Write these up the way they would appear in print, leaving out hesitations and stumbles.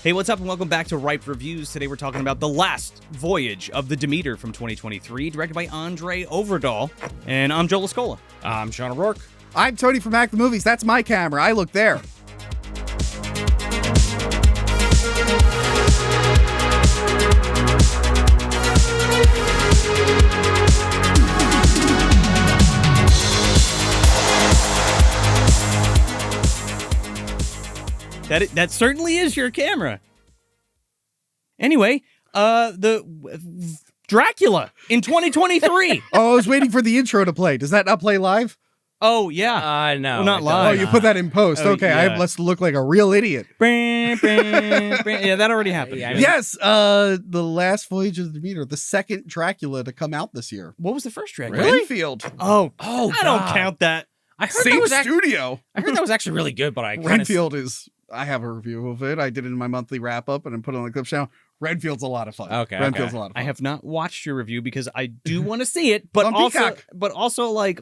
Hey, what's up, and welcome back to Ripe Reviews. Today we're talking about The Last Voyage of the Demeter from 2023, directed by Andre Overdahl. And I'm Joel Escola. I'm Sean O'Rourke. I'm Tony from Hack the Movies. That's my camera. I look there. That certainly is your camera. Anyway, the Dracula in 2023. Oh, I was waiting for the intro to play. Does that not play live? Oh, yeah. No. Well, not it live. Oh, you put that in post. Oh, Okay, yeah. let's look like a real idiot. Yeah, that already happened. Yeah, I mean- Yes, The Last Voyage of the Demeter, the second Dracula to come out this year. What was the first Dracula? Renfield. Oh, Oh, I don't God. count that. I heard Same that was studio. I heard that was actually really good, but I kind of Renfield is... I have a review of it. I did it in my monthly wrap-up and I put it on the clip channel. Renfield's a lot of fun. Okay, Renfield's okay. a lot of I fun. have not watched your review because I do want to see it, but on also, Peacock. like,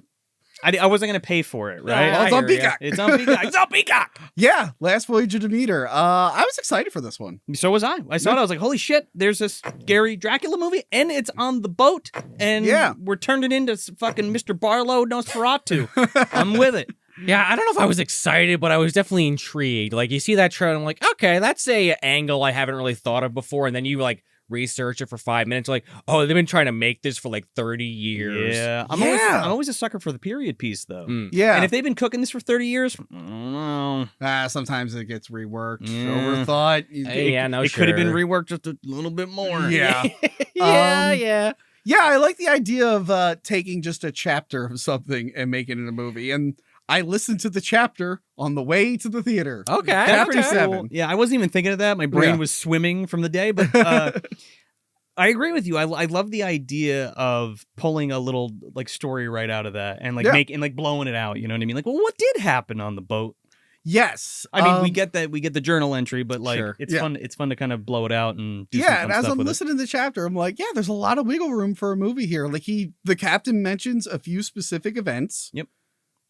I wasn't going to pay for it, right? Oh, it's on hear ya. Peacock. It's on Peacock. It's on Peacock. Yeah, Last Voyage of Demeter. I was excited for this one. So was I. I saw it. I was like, holy shit, there's this scary Dracula movie, and it's on the boat, and Yeah. we're turning into fucking Mr. Barlow Nosferatu. I'm with it. Yeah, I don't know if I was excited, but I was definitely intrigued. Like, you see that trailer, and I'm like, okay, that's a angle I haven't really thought of before, and then you, like, research it for 5 minutes, like, oh, they've been trying to make this for, like, 30 years. Yeah. I'm always a sucker for the period piece, though. Mm. Yeah. And if they've been cooking this for 30 years, I don't know. Sometimes it gets reworked, Yeah. overthought. Yeah, no, It could have been sure. reworked just a little bit more. Yeah. yeah. Yeah, I like the idea of taking just a chapter of something and making it a movie. And I listened to the chapter on the way to the theater. Okay. That's Chapter pretty 7. cool. Yeah, I wasn't even thinking of that. My brain Yeah. was swimming from the day, but I agree with you. I love the idea of pulling a little like story right out of that and like Yeah. making like blowing it out. You know what I mean? Like, well, what did happen on the boat? Yes. I mean, we get the journal entry, but like Sure. it's Yeah. fun. It's fun to kind of blow it out and do some Yeah, fun and as stuff I'm with it. listening to the chapter, I'm like, yeah, there's a lot of wiggle room for a movie here. Like the captain mentions a few specific events. Yep.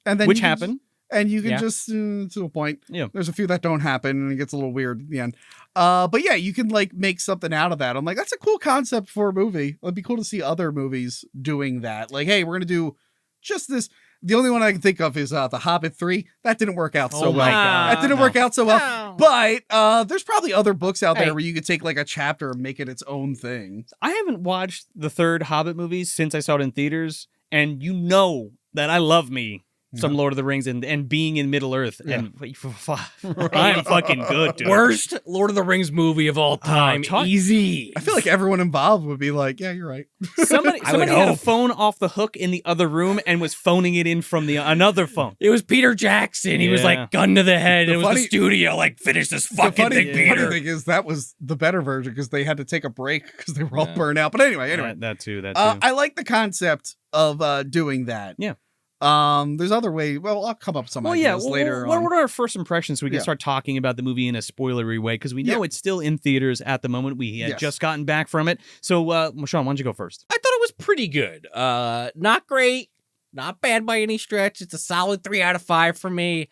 And then Which you can happen. And you can Yeah. just to a point. Yeah. There's a few that don't happen, and it gets a little weird at the end. But yeah, you can like make something out of that. I'm like, that's a cool concept for a movie. It'd be cool to see other movies doing that. Like, hey, we're gonna do just this. The only one I can think of is The Hobbit 3. That didn't work out so Oh well. my God. That didn't No. work out so well. No. But there's probably other books out Hey. there where you could take like a chapter and make it its own thing. I haven't watched the third Hobbit movie since I saw it in theaters, and you know that I love me some Lord of the Rings and being in Middle Earth, and I'm fucking good, dude. Worst Lord of the Rings movie of all time. talk- Easy. I feel like everyone involved would be like, yeah, you're right. Somebody I would had a hope. phone off the hook in the other room and was phoning it in from the another phone. It was Peter Jackson. He was Yeah. like gun to the head. The and it was funny- the studio like finish this The fucking funny, thing, the funny Peter. thing is that was the better version because they had to take a break because they were all Yeah. burned out. But anyway. That too. I like the concept of doing that. Yeah. There's other ways. Well, I'll come up with some ideas later what on. are our first impressions so we can Yeah. start talking about the movie in a spoilery way? Because we know Yeah. it's still in theaters at the moment. We had Yes. just gotten back from it. So, Sean, why don't you go first? I thought it was pretty good. Not great, not bad by any stretch. It's a solid 3 out of 5 for me.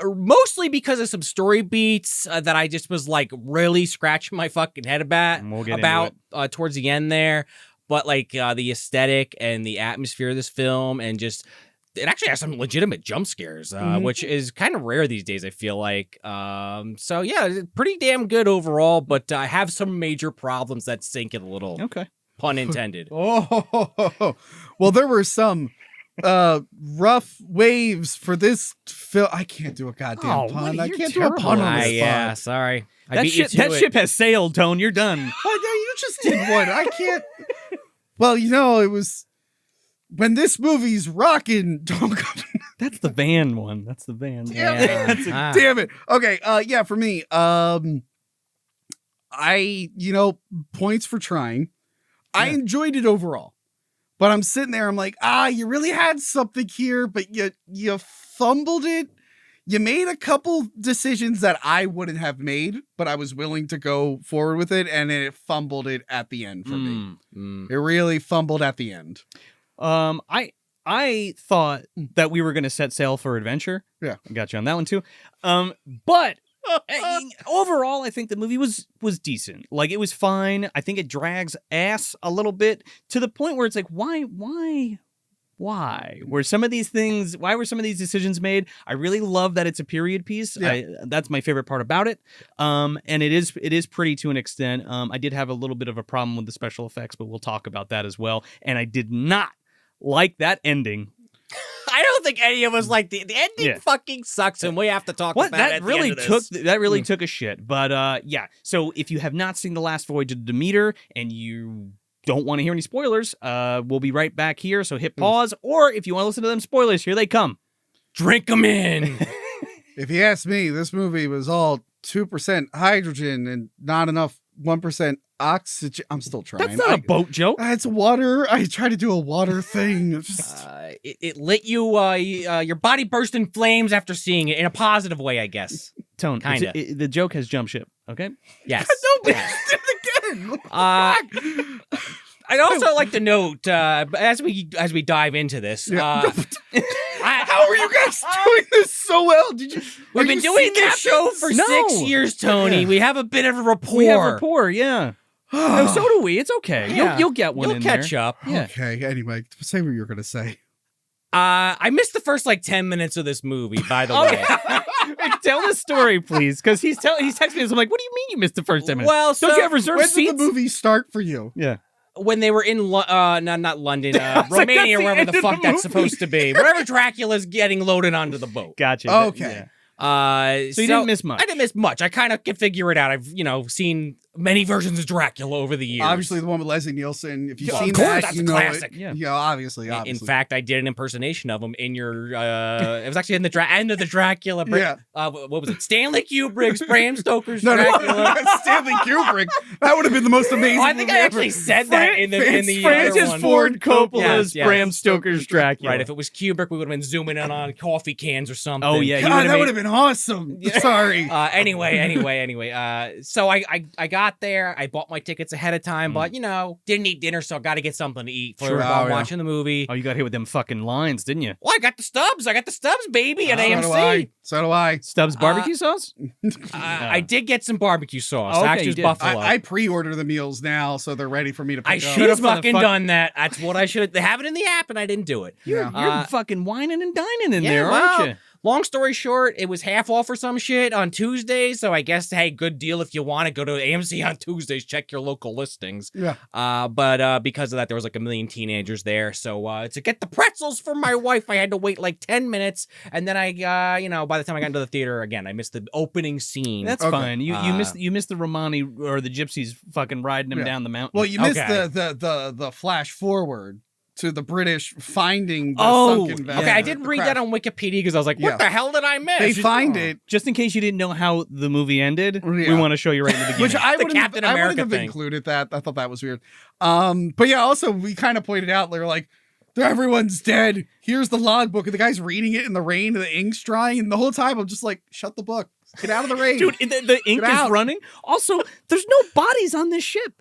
Mostly because of some story beats that I just was like really scratching my fucking head And we'll get about towards the end there. But like the aesthetic and the atmosphere of this film, and just it actually has some legitimate jump scares, which is kind of rare these days, I feel like. So yeah, pretty damn good overall. But I have some major problems that sink it a little. Okay. Pun intended. Oh, well, there were some rough waves for this film. I can't do a goddamn Oh, pun. I you're can't do terrible a pun on at the it. spot. Yeah, sorry. I That beat you ship, to that it. ship has sailed, Tone. You're done. Oh, yeah, you just did one. I can't. Well, it was when this movie's rocking. Don't go. That's the van one. That's the van. Yeah. That's Ah. Damn it. Okay. Yeah. For me, points for trying. I enjoyed it overall, but I'm sitting there. I'm like, you really had something here, but you fumbled it. You made a couple decisions that I wouldn't have made, but I was willing to go forward with it, and it fumbled it at the end for me. It really fumbled at the end. I thought that we were going to set sail for adventure. Yeah. I got you on that one too. But Overall, I think the movie was decent. Like, it was fine. I think it drags ass a little bit to the point where it's like, why were some of these decisions made? I really love that it's a period piece. That's my favorite part about it. And it is pretty to an extent. I did have a little bit of a problem with the special effects, but we'll talk about that as well. And I did not like that ending. I don't think any of us like the ending. Fucking sucks, and we have to talk about that. It at Really the end of this. That really took a shit. But so if you have not seen The Last Voyage of Demeter and you don't want to hear any spoilers, we'll be right back here. So hit pause, or if you want to listen to them spoilers, here they come. Drink them in. If you ask me, this movie was all 2% hydrogen and not enough 1% oxygen. I'm still trying. That's not a boat joke. It's water. I try to do a water thing. It lit you. Your body burst in flames after seeing it in a positive way, I guess. Tone, kinda. The joke has jump ship. Okay. Yes. No, but did it again. I'd also like to note as we dive into this. How are you guys doing this so well? We've been doing this show for 6 years, Tony. Yeah. We have a bit of a rapport. We have rapport, yeah. No, so do we. It's okay. Yeah. You'll get one. You'll catch there. up. Yeah. Okay. Anyway, say what you're gonna say. I missed the first 10 minutes of this movie. By the way, tell the story, please, because he's texting me. I'm like, what do you mean you missed the first 10 minutes? Well, don't you have reserved when seats? When did the movie start for you? Yeah. When they were in, not London, Romania, wherever the fuck that's supposed to be. Wherever Dracula's getting loaded onto the boat. Gotcha. Okay. Yeah. So you didn't miss much. I didn't miss much. I kind of can figure it out. I've, seen many versions of Dracula over the years. Obviously, the one with Leslie Nielsen. If you've of seen course, that, that's you a know classic. it. Yeah, obviously. In fact, I did an impersonation of him in your. It was actually in the end of the Dracula. Yeah. What was it? Stanley Kubrick's Bram Stoker's No, Dracula. Stanley Kubrick. That would have been the most amazing. I think I actually said that in the Francis other Ford Coppola's Yes. Bram Stoker's Dracula. Right. If it was Kubrick, we would have been zooming in on coffee cans or something. Oh yeah, God, that would have been awesome. Sorry. Anyway. So I got there. I bought my tickets ahead of time, but didn't eat dinner, so I got to get something to eat while watching the movie. Oh, you got hit with them fucking lines, didn't you? Well, I got the stubs, baby, at AMC. So do I. Stubbs barbecue sauce? I did get some barbecue sauce. Okay, Actually, it was Buffalo. I pre-order the meals now, so they're ready for me to pick I up. should have fucking done that. That's what I should have. They have it in the app, and I didn't do it. You're fucking whining and dining in there, aren't you? Long story short, it was half off or some shit on Tuesdays, so I guess, hey, good deal if you want to go to AMC on Tuesdays, check your local listings. Yeah. But because of that, there was a million teenagers there, so to get the pretzels for my wife, I had to wait 10 minutes, and then I, by the time I got into the theater, again, I missed the opening scene. That's fine. You missed the Romani or the gypsies fucking riding them down the mountain. Well, you missed the flash forward to the British finding the sunken vessel. Okay, I did read that on Wikipedia because I was like, what the hell did I miss? They find it. Just in case you didn't know how the movie ended, we want to show you right in the beginning. Which I would have thing. included that. I thought that was weird. But yeah, also, we kind of pointed out, they're like, everyone's dead. Here's the logbook. And the guy's reading it in the rain and the ink's drying. And the whole time, I'm just like, shut the book. Get out of the rain. Dude, the ink is running. Also, there's no bodies on this ship.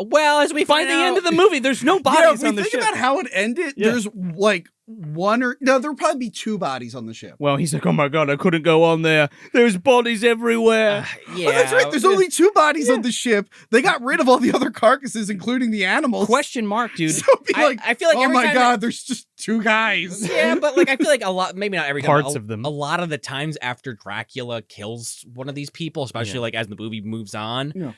Well, as we by the end of the movie, there's no bodies on the ship. Think about how it ended. Yeah. There's there'll probably be 2 bodies on the ship. Well, he's like, oh my God, I couldn't go on there. There's bodies everywhere. Yeah, that's right. There's only 2 bodies on the ship. They got rid of all the other carcasses, including the animals. Question mark, dude. So I feel like oh my God, there's just 2 guys. Yeah, but I feel like a lot, maybe not every time. Parts of them. A lot of the times after Dracula kills one of these people, especially as the movie moves on. Yeah.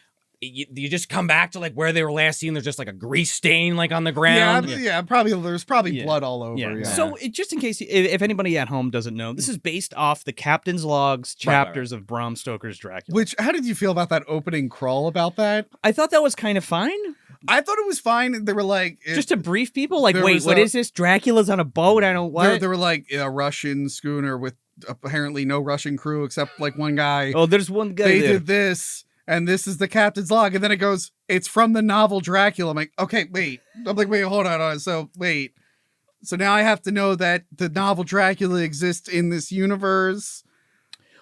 You just come back to where they were last seen. There's just a grease stain on the ground. Yeah, probably there's blood all over. Yeah. So just in case, if anybody at home doesn't know, this is based off the Captain's Logs chapters of Bram Stoker's Dracula. How did you feel about that opening crawl about that? I thought that was kind of fine. I thought it was fine. They were just to brief people, wait, what is this? Dracula's on a boat. I don't what. They were a Russian schooner with apparently no Russian crew except one guy. Oh, there's one guy. They did this. And this is the captain's log. And then it goes, it's from the novel Dracula. I'm like, okay, wait. I'm like, wait, hold on. So wait. So now I have to know that the novel Dracula exists in this universe.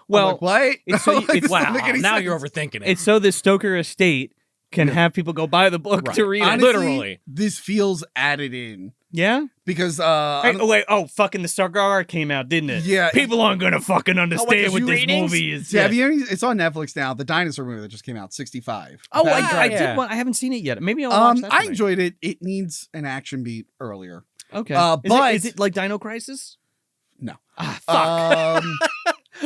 Well, what? Now you're overthinking it. It's so the Stoker estate can have people go buy the book to read Honestly, it. Literally. This feels added in. Yeah? Because fucking the Cigar came out, didn't it? Yeah. People aren't gonna fucking understand what this movie is. Have you it's on Netflix now, the dinosaur movie that just came out, 65. Oh, That- I did one. I haven't seen it yet. Maybe I'll watch that. I tonight. enjoyed it. It needs an action beat earlier. Okay. But is it like Dino Crisis? No. Ah, fuck.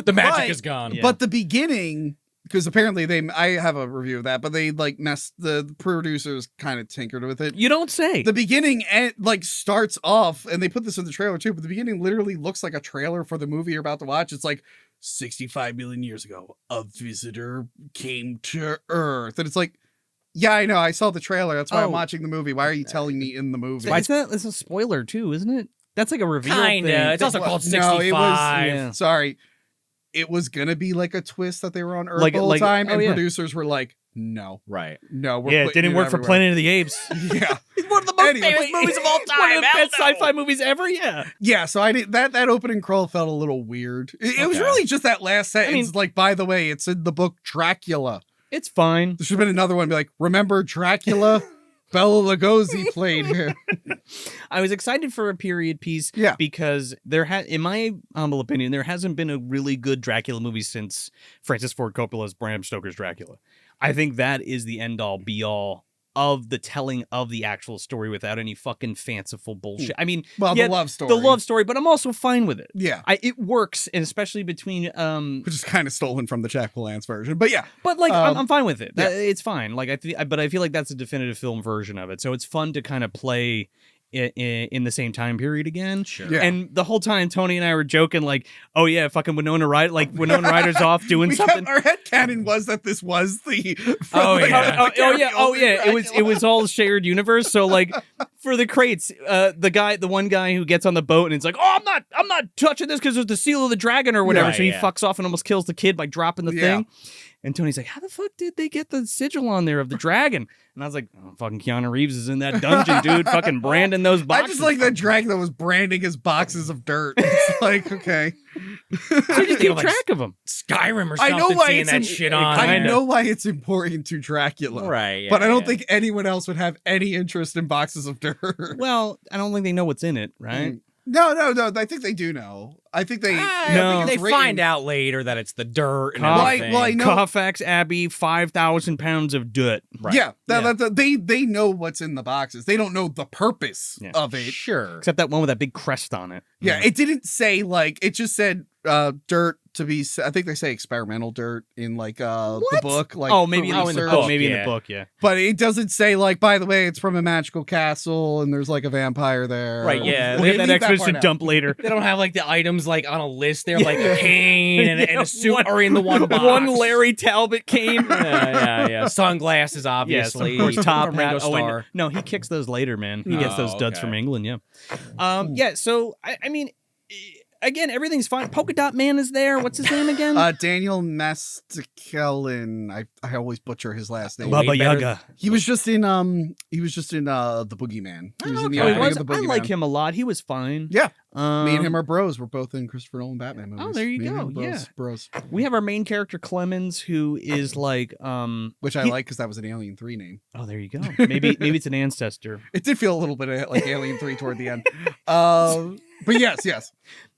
The magic but- is gone. Yeah. But the beginning, because apparently I have a review of that, but they like messed, the producers kind of tinkered with it. You don't say. The beginning like starts off, and they put this in the trailer too, but the beginning literally looks like a trailer for the movie you're about to watch. It's like 65 million years ago, a visitor came to Earth. And it's like, yeah, I know. I saw the trailer. That's why I'm watching the movie. Why are you telling me in the movie? It's a spoiler too, isn't it? That's like a reveal thing. Kinda. It's also called 65. No, it was, Yeah. sorry. It was going to be like a twist that they were on Earth Like- the whole like- time. oh, And yeah. producers were like, no, Right. no. We're Yeah, it putting didn't work for everywhere. Planet of the Apes. Yeah. It's one of the most Anyway. famous movies of all time. One of the Hell best no. sci-fi movies ever. Yeah. Yeah, so I did that opening crawl felt a little weird. It was Okay. really just that last sentence, like, by the way, it's in the book Dracula. It's fine. There should have been another one be like, remember Dracula? Bela Lugosi played him. I was excited for a period piece Yeah. because in my humble opinion, there hasn't been a really good Dracula movie since Francis Ford Coppola's Bram Stoker's Dracula. I think that is the end all be all of the telling of the actual story without any fucking fanciful bullshit. I mean, Well, yeah, the love story. the love story, but I'm also fine with it. Yeah. It works, and especially between Which is kind of stolen from the Jack Palance version. But yeah. but like I'm fine with it. yeah. It's fine. Like but I feel like that's a definitive film version of it. So it's fun to kind of play in the same time period again. Sure. Yeah. And the whole time Tony and I were joking like, oh yeah, fucking Winona Ryder's off doing something. Our headcanon was that this was the. Oh, yeah. Oh yeah. It was all shared universe. So like for the crates, the one guy who gets on the boat and it's like, oh, I'm not touching this because there's the seal of the dragon or whatever. Right, so he yeah. fucks off and almost kills the kid by dropping the Yeah. thing. And Tony's like, how the fuck did they get the sigil on there of the dragon? And I was like, oh, fucking Keanu Reeves is in that dungeon, dude. Fucking branding those I boxes. just like that dragon that was branding his boxes of dirt. It's like, okay. So just keep like, track of them. Skyrim or I something. know why seeing it's that in- shit on. I kinda. know why it's important to Dracula. Right. Yeah, but I don't yeah. think anyone else would have any interest in boxes of dirt. Well, I don't think they know what's in it, right? No. I think they do know. I think they. No. I think They it's written. find out later that it's the dirt and Well, everything. well, I know- Carfax Abbey, 5,000 pounds of dirt. Right. Yeah, Yeah. they know what's in the boxes. They don't know the purpose Yeah. of it. Sure. Except that one with that big crest on it. Yeah, it didn't say like it just said dirt to be. I think they say experimental dirt in like the book. Like Oh, maybe for in the research. book. Maybe in yeah. the book, yeah. But it doesn't say like. By the way, it's from a magical castle and there's like a vampire there. Right, yeah. We'll get that leave part exposition out. dump later. They don't have like the items like on a list. They're like a cane and Yeah, a suit one- are in the one box. One Larry Talbot cane. Yeah. Sunglasses, obviously. Yes, of course, top A Ringo hat. Oh, and- Star. no, he kicks those later, man. He gets Oh, those duds okay. from England, yeah. Yeah, so, I mean, again, everything's fine. Polka Dot Man is there. What's his name again? Daniel Mastakelin. I always butcher his last name. Bub- Baba way better Yaga. He was just in the Boogeyman. He was in the Oh, he opening was? of the I Boogeyman. like him a lot. He was fine. Yeah. Um, Me and him are bros. We're both in Christopher Nolan Batman movies. Oh, there you Me and go, him, bros, yeah. bros. We have our main character Clemens, who is like, Which I he- like because that was an Alien 3 name. oh, there you go. Maybe it's an ancestor. It did feel a little bit like Alien 3 toward the end. But yes.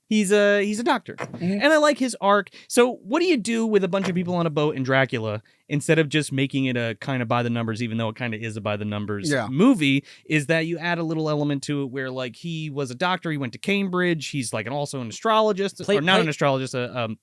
He's a doctor, and I like his arc. So, what do you do with a bunch of people on a boat in Dracula instead of just making it a kind of by the numbers, even though it kind of is a by the numbers movie? Is that you add a little element to it where, like, he was a doctor, he went to Cambridge, he's like also an astrologist, or not an astrologist, an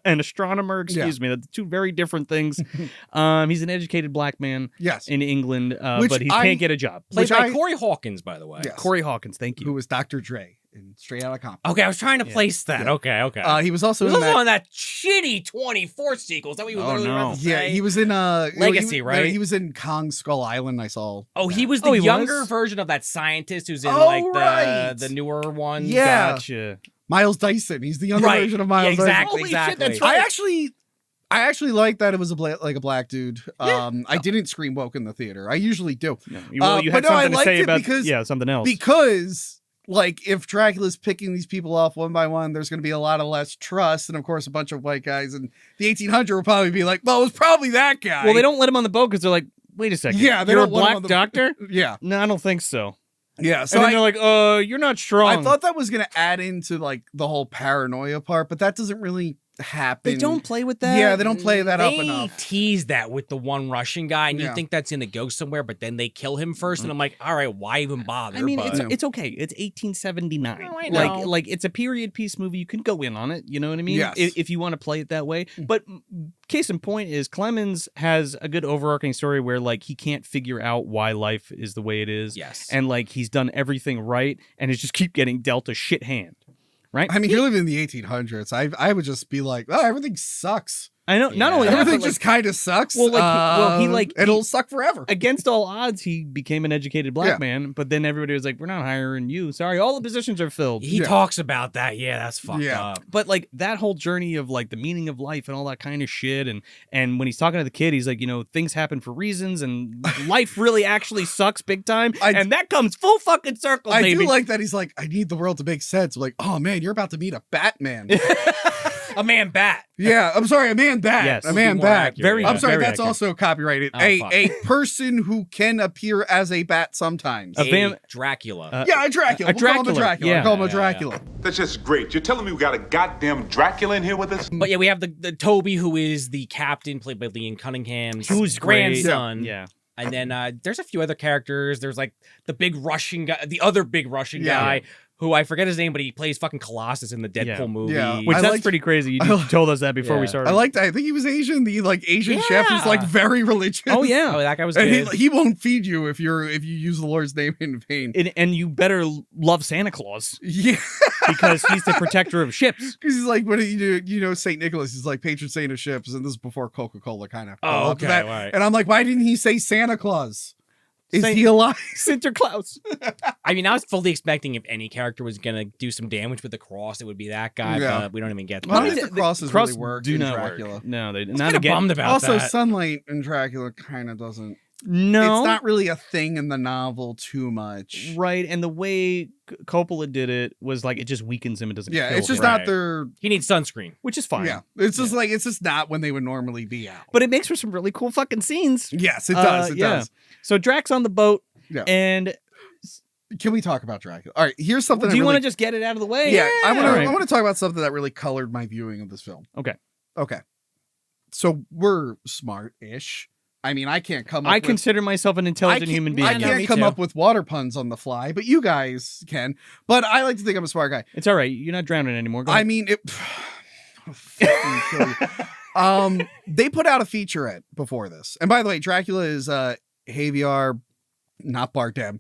astronomer. Excuse me, that's two very different things. He's an educated black man, Yes. in England, Which but he can't get a job. Played by Corey Hawkins, by the way. Yes. Corey Hawkins, thank Who you. was Dr. Dre in Straight Outta Compton. Okay, I was trying to place that. Yeah. Okay. He was also He was in also that. on that shitty 24 sequel. Is that what you were Oh, literally no. about to Yeah, say? he was in Legacy, right? He was in Kong Skull Island. I saw. Oh, he that. was the Oh, he younger was? version of that scientist who's in Oh, like right. the newer one. Yeah. Gotcha. Miles Dyson. He's the younger Right. version of Miles Yeah, exactly, Dyson. Holy shit, that's exactly. I actually like that it was a black dude. I didn't scream woke in the theater. I usually do. No, you had but no, I something to liked say it about because- something else. Because like if Dracula's picking these people off one by one, there's going to be a lot of less trust, and of course a bunch of white guys in the 1800 will probably be like, well, it was probably that guy. Well, they don't let him on the boat because they're like, wait a second. Yeah, they you're a don't want him black on the- doctor? Yeah. No, I don't think so. Yeah. So And then they're like, you're not strong. I thought that was going to add into like the whole paranoia part, but that doesn't really happen. they don't play with that. Yeah, they don't play that up They enough. tease that with the one Russian guy, and you Yeah. think that's gonna go somewhere, but then they kill him first, and I'm like, all right, why even bother? I mean, but, it's okay. It's 1879. No, I know. Like it's a period piece movie. You can go in on it. You know what I mean? Yes. If you want to play it that way. But case in point is Clemens has a good overarching story where like he can't figure out why life is the way it is. yes, And like he's done everything right, and it's just keep getting dealt a shit hand. Right? I mean, you're living in the 1800s. I would just be like, oh, everything sucks. I know. Not only that, Everything but, like, just kind of sucks. Well, it'll suck forever. against all odds, he became an educated black Yeah. man. But then everybody was like, "We're not hiring you. Sorry, all the positions are filled." he Yeah. talks about that. Yeah, that's fucked Yeah. up. But like that whole journey of like the meaning of life and all that kind of shit, and when he's talking to the kid, he's like, things happen for reasons, and life really actually sucks big time, and that comes full fucking circle, I baby. do like that he's like, I need the world to make sense. I'm like, oh man, you're about to meet a Batman. A man bat. Yeah, I'm sorry, a man bat. Yes. A man More bat. accurate, Very- yeah. I'm sorry, very that's accurate. also copyrighted. Oh, a fuck. a person who can appear as a bat sometimes. A Dracula. Yeah, a Dracula. a We'll call him a Dracula. Dracula. Yeah. Call him a Yeah, Dracula. That's just great. You're telling me we got a goddamn Dracula in here with us? But yeah, we have the Toby, who is the captain, played by Liam Cunningham's Who's great. grandson. yeah. And then there's a few other characters. There's like the big Russian guy, the other big Russian Yeah. guy, who I forget his name, but he plays fucking Colossus in the Deadpool Yeah. movie. Yeah. Which I that's liked- pretty crazy. You just told us that before we Yeah. started. I liked that. I think he was Asian. The Asian chef is like Yeah. very religious. Oh yeah. Oh, that guy was And good. he won't feed you if you use the Lord's name in vain. And you better love Santa Claus Yeah, because he's the protector of ships. because he's like, what do you do? Saint Nicholas is like patron saint of ships, and this is before Coca-Cola kind of. Oh, okay, that. right. And I'm like, why didn't he say Santa Claus? Is Saint- he alive? Santa Claus. I mean, I was fully expecting if any character was gonna do some damage with the cross, it would be that guy. Yeah. But we don't even get Well, I that. don't think the crosses Cross really work do in not Dracula. work. No, they I'm not kind of again. bummed about Also, that. sunlight in Dracula kind of doesn't. No, It's not really a thing in the novel too much. right. And the way Coppola did it was like it just weakens him. It doesn't. Yeah, kill it's just him, not Right. their. He needs sunscreen. which is fine. Yeah, it's just like it's just not when they would normally be out. But it makes for some really cool fucking scenes. Yes, it does. It yeah. does. So Drax on the boat, Yeah. and Can we talk about Dracula? All right, here's something. do you want want to just get it out of the way? Yeah, I want to. All right. I want to talk about something that really colored my viewing of this film. Okay. Okay. So we're smart-ish. I mean, I can't come up I with, consider myself an intelligent human being. I Yeah, can't me come too. up with water puns on the fly, but you guys can. But I like to think I'm a smart guy. It's all right. You're not drowning anymore. Go I ahead. mean, it. Fucking kill you. They put out a featurette before this, and by the way, Dracula is Javier, not Bardem,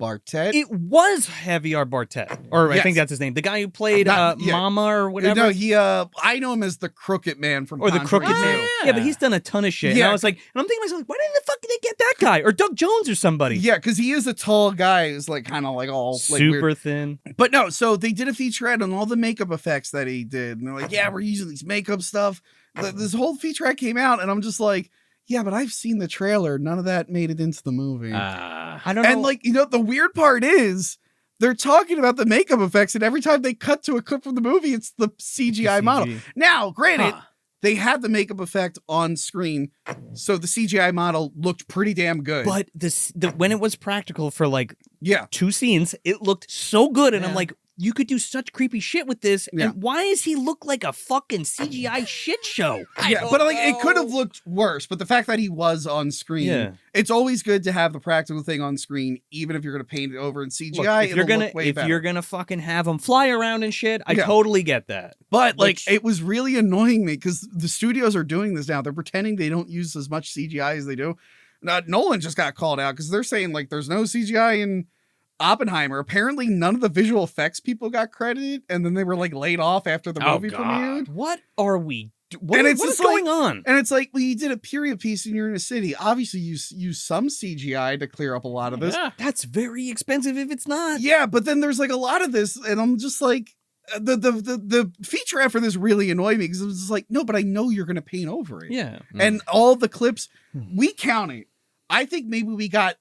Bartet. It was Javier Bartet, or I Yes. think that's his name. The guy who played Not- yeah. Mama or whatever. No, he. I know him as the Crooked Man from Or the Conjuring Crooked 2. Man. Yeah. Yeah, but he's done a ton of shit. And Yeah. I was like, and I'm thinking to myself, why didn't the fuck did they get that guy? Or Doug Jones or somebody? Yeah, because he is a tall guy who's like kind of like all like Super weird. thin. But no, so they did a featurette on all the makeup effects that he did, and they're like, "Yeah, we're using these makeup stuff." This whole featurette came out, and I'm just like, "Yeah, but I've seen the trailer. None of that made it into the movie." I don't know. And like, the weird part is they're talking about the makeup effects, and every time they cut to a clip from the movie, it's the CGI model. CG. Now, granted, Huh. they had the makeup effect on screen, so the CGI model looked pretty damn good. But when it was practical for like yeah, 2 scenes, it looked so good. And I'm Yeah. like, you could do such creepy shit with this. Yeah. And why does he look like a fucking CGI shit show? yeah, but like it could have looked worse. But the fact that he was on screen, Yeah. it's always good to have the practical thing on screen, even if you're going to paint it over in CGI. Look, if you're better. gonna fucking have him fly around and shit, I Yeah. totally get that. But like, Which- it was really annoying me because the studios are doing this now. They're pretending they don't use as much CGI as they do. Nolan just got called out because they're saying like there's no CGI in Oppenheimer. Apparently, none of the visual effects people got credited, and then they were like laid off after the Oh, movie God. premiered. What are we? What, And it's what is just like- going on? And it's like, well, you did a period piece and you're in a city. Obviously, you use some CGI to clear up a lot of this. Yeah. That's very expensive if it's not. Yeah, but then there's like a lot of this, and I'm just like, the featurette for this really annoyed me because it was just like, no, but I know you're gonna paint over it. Yeah. And all the clips, we counted. I think maybe we got.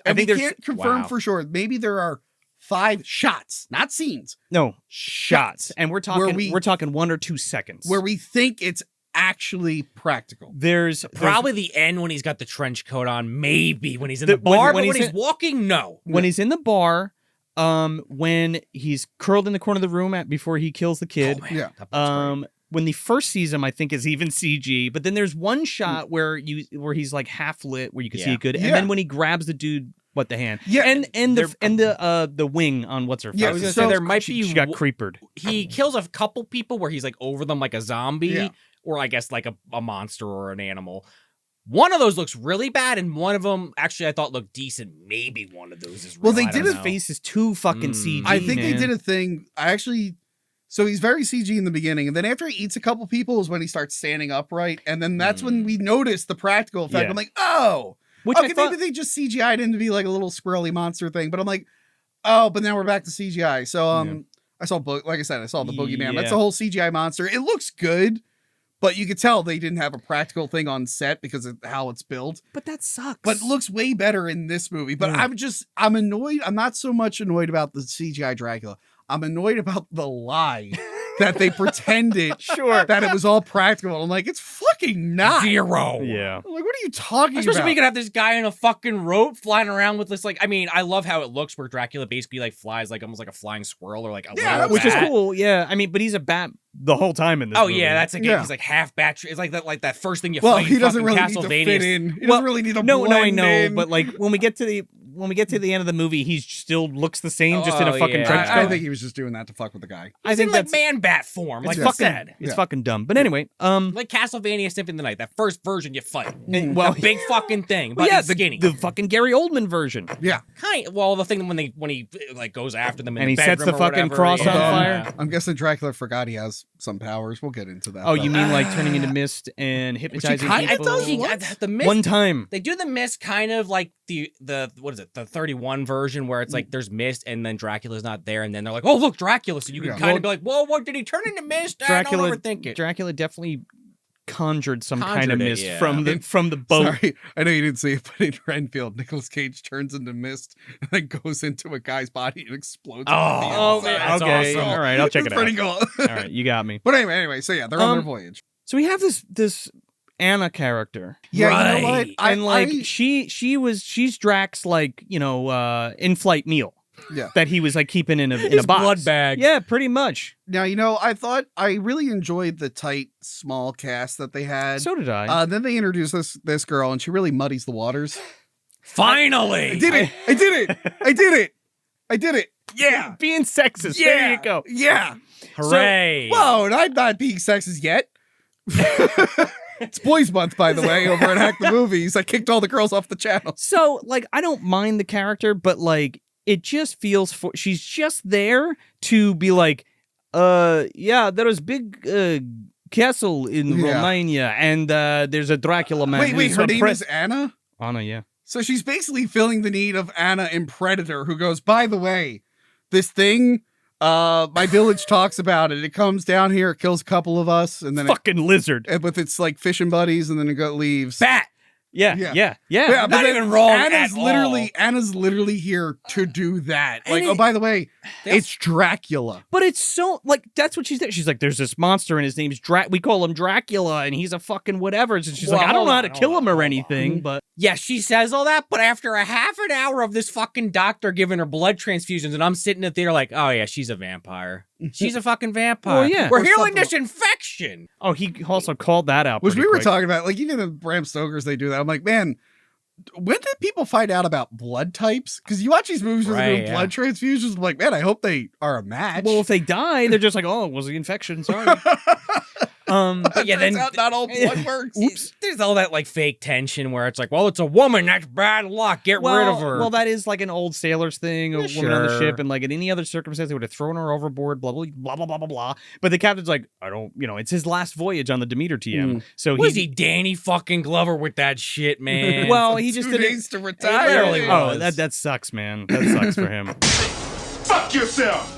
I And think we there's- can't confirm wow. for sure. Maybe there are 5 shots, not scenes, No shots, and we're talking Where we- 1 or 2 seconds. where we think it's actually practical. There's Probably the end when he's got the trench coat on, maybe when he's in The- the bar, when but when he's he's walking, no. when he's in the bar, when he's curled in the corner of the room before he kills the kid. Oh, man, Yeah. that part's great. When he first sees him, I think is even CG. But then there's one shot where he's like half lit, where you can see Yeah. it good. And Yeah. then when he grabs the dude, the hand, Yeah, and the wing on what's her face. Yeah, I was gonna so say there might be she got creepered. he kills a couple people where he's like over them like a zombie, Yeah. or I guess like a monster or an animal. One of those looks really bad, and one of them actually I thought looked decent. Maybe one of those is real. Well, they I did don't his know. Face is too fucking CG. I think they man. did a thing. So he's very CG in the beginning, and then after he eats a couple people is when he starts standing upright, and then that's when we notice the practical effect. Yeah. I'm like, oh, Which okay, I thought, maybe they just CGI'd him to be like a little squirrely monster thing. But I'm like, oh, but now we're back to CGI. So I saw, like I said, I saw the Boogeyman. That's Yeah. a whole CGI monster. It looks good, but you could tell they didn't have a practical thing on set because of how it's built. but that sucks. But it looks way better in this movie. But Yeah. I'm annoyed. I'm not so much annoyed about the CGI Dracula. I'm annoyed about the lie that they pretended Sure. that it was all practical. I'm like, it's fucking not. Zero. Yeah. I'm like, what are you talking Especially about? when you could have this guy in a fucking rope flying around with this, like, I mean, I love how it looks where Dracula basically like flies like almost like a flying squirrel or like a Yeah, little Which is bat. cool. Yeah. I mean, but he's a bat the whole time in this Oh movie. yeah, that's like Yeah. he's like half bat. It's like that first thing you Well, fight. he in doesn't fucking really need to Castlevania. fit in. He Well, doesn't really need to No, I blend know. in. But like when we get to the end of the movie, he still looks the same, just in a Oh, fucking yeah. trench coat. I think he was just doing that to fuck with the guy. I He's think in like that's man bat form, like it's you fucking said. it's Yeah. fucking dumb. But anyway, Like Castlevania Symphony of the Night, that first version you fight. well, That big fucking thing, well, but yeah, he's skinny. the fucking Gary Oldman version. Yeah. Well, the thing when he like goes after them in And the he sets bedroom the or fucking whatever, cross on yeah. fire. I'm guessing Dracula forgot he has some powers. We'll get into that. Oh, though. you mean like turning into mist and hypnotizing kinda people? does He what? got the mist. One time. They do the mist kind of like the what is it, the 31 version where it's like there's mist and then Dracula's not there and then they're like, oh look, Dracula. So you can Yeah. kind of be like, whoa, what did he turn into mist? Dracula, Don't overthink it. Dracula definitely conjured some kind Conjured of it, mist yeah. From the boat. Sorry, I know you didn't see it, but in Renfield, Nicolas Cage turns into mist and then goes into a guy's body and explodes. on the Oh, inside. man, that's okay. awesome. All right, I'll check It's it out. pretty cool. All right, you got me. But anyway, so yeah, they're on their voyage. So we have this Anna character. Yeah, you know what? Right. And like she's Drax, like, in-flight meal Yeah. that he was like keeping in a His box. blood bag. Yeah, pretty much. Now, I thought I really enjoyed the tight, small cast that they had. So did I. Then they introduced this girl, and she really muddies the waters. Finally. I did it! I did it! I did it! I did it! Yeah. Being sexist. Yeah! There you go. Yeah! Hooray. Whoa, and I'm not being sexist yet. It's Boys Month, by the way, over at Hack the Movies. I kicked all the girls off the channel. So like I don't mind the character, but like it just feels she's just there to be like, yeah, there is big castle in Yeah. Romania, and there's a Dracula man. Wait, who's her name oppressed- is Anna? Anna, yeah. So she's basically filling the need of Anna in Predator, who goes, by the way, this thing, my village talks about it. It comes down here, it kills a couple of us, and then Fucking lizard. with its like fishing buddies, and then it leaves. Bat. Yeah, Yeah. yeah. Yeah, Not even wrong Anna's at Anna's literally here to do that. And Like, it- oh, by the way, They it's Dracula. But it's so like that's what she's there. She's like, there's this monster and his name's we call him Dracula, and he's a fucking whatever. And she's like, Well, I don't hold know how on, to hold kill on, him or hold anything, on. but Yeah, she says all that, but after a half an hour of this fucking doctor giving her blood transfusions, and I'm sitting at the theater like, oh yeah, she's a vampire. She's a fucking vampire. Well, yeah. We're Or healing something. this infection. oh, he also called that out. Which pretty we were quick. talking about, like even the Bram Stokers, they do that. I'm like, man, when did people find out about blood types? Because you watch these movies where they're Right, doing yeah. blood transfusions. I'm like, man, I hope they are a match. Well, if they die, they're just like, oh, it was the infection. Sorry. But yeah, Turns then out not all blood works. Oops. There's all that like fake tension where it's like, well, it's a woman, that's bad luck. Get rid of her. Well, that is like an old sailor's thing, a Yeah, woman on the sure. ship, and like in any other circumstance, they would have thrown her overboard, blah, blah, blah, blah, blah, blah, blah. But the captain's like, I don't, it's his last voyage on the Demeter TM. So was he Danny fucking Glover with that shit, man? Well, he just 2 did it. days to retire. literally Oh, was. that sucks, man. That sucks for him. Fuck yourself!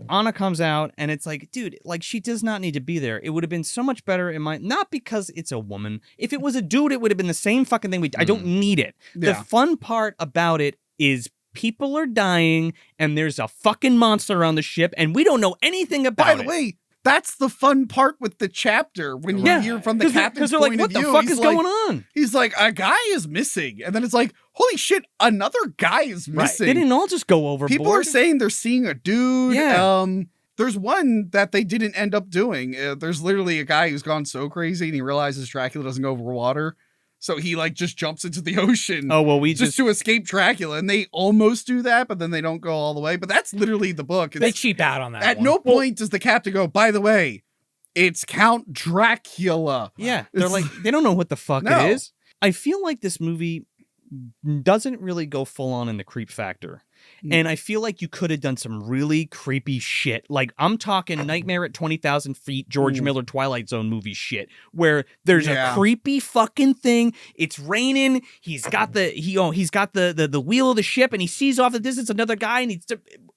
Anna comes out, and it's like, dude, like she does not need to be there. It would have been so much better in my, not because it's a woman. If it was a dude, it would have been the same fucking thing. I don't need it. The Yeah. fun part about it is people are dying, and there's a fucking monster on the ship, and we don't know anything about By it. the way, That's the fun part with the chapter when you hear from the captain's they're point like, of what view. the fuck is going on? He's like, a guy is missing. And then it's like, holy shit, another guy is missing. They didn't all just go overboard. People are saying they're seeing a dude. Yeah. There's one that they didn't end up doing. There's literally a guy who's gone so crazy and he realizes Dracula doesn't go over water. So he like just jumps into the ocean. Oh, well, we just to escape Dracula. And they almost do that, but then they don't go all the way. But that's literally the book. They cheap out on that. At no point does the captain go, by the way, it's Count Dracula. Yeah. They're like, they don't know what the fuck it is. I feel like this movie doesn't really go full on in the creep factor. And I feel like you could have done some really creepy shit. Like, I'm talking Nightmare at 20,000 Feet, George Miller Twilight Zone movie shit, where there's a creepy fucking thing. It's raining. He's got the wheel of the ship, and he sees off the distance another guy, and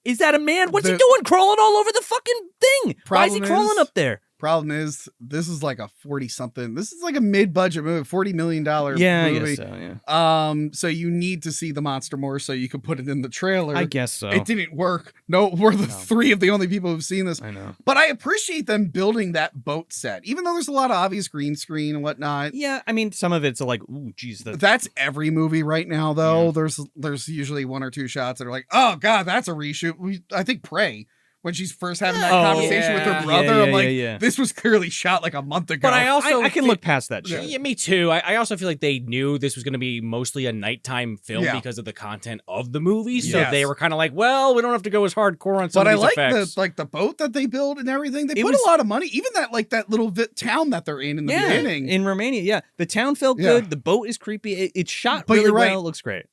is that a man? What's he doing crawling all over the fucking thing? Why is he crawling up there? Problem is, this is like a 40-something. This is like a mid-budget movie, $40 million movie. I guess so, yeah. So you need to see the monster more so you could put it in the trailer. I guess so. It didn't work. No, we're the three of the only people who've seen this. I know. But I appreciate them building that boat set, even though there's a lot of obvious green screen and whatnot. Yeah, I mean, some of it's like, ooh, geez. That's every movie right now, though. Yeah. There's usually one or two shots that are like, oh, God, that's a reshoot. I think Prey. When she's first having that conversation with her brother, I'm like, this was clearly shot like a month ago. But I also I can look past that shit. Yeah, me too. I also feel like they knew this was going to be mostly a nighttime film because of the content of the movie. So they were kind of like, well, we don't have to go as hardcore on some of these effects. But I like the boat that they built and everything. They put a lot of money. Even that little town that they're in the beginning. In Romania, yeah. The town felt good. The boat is creepy. It's shot really well. It looks great.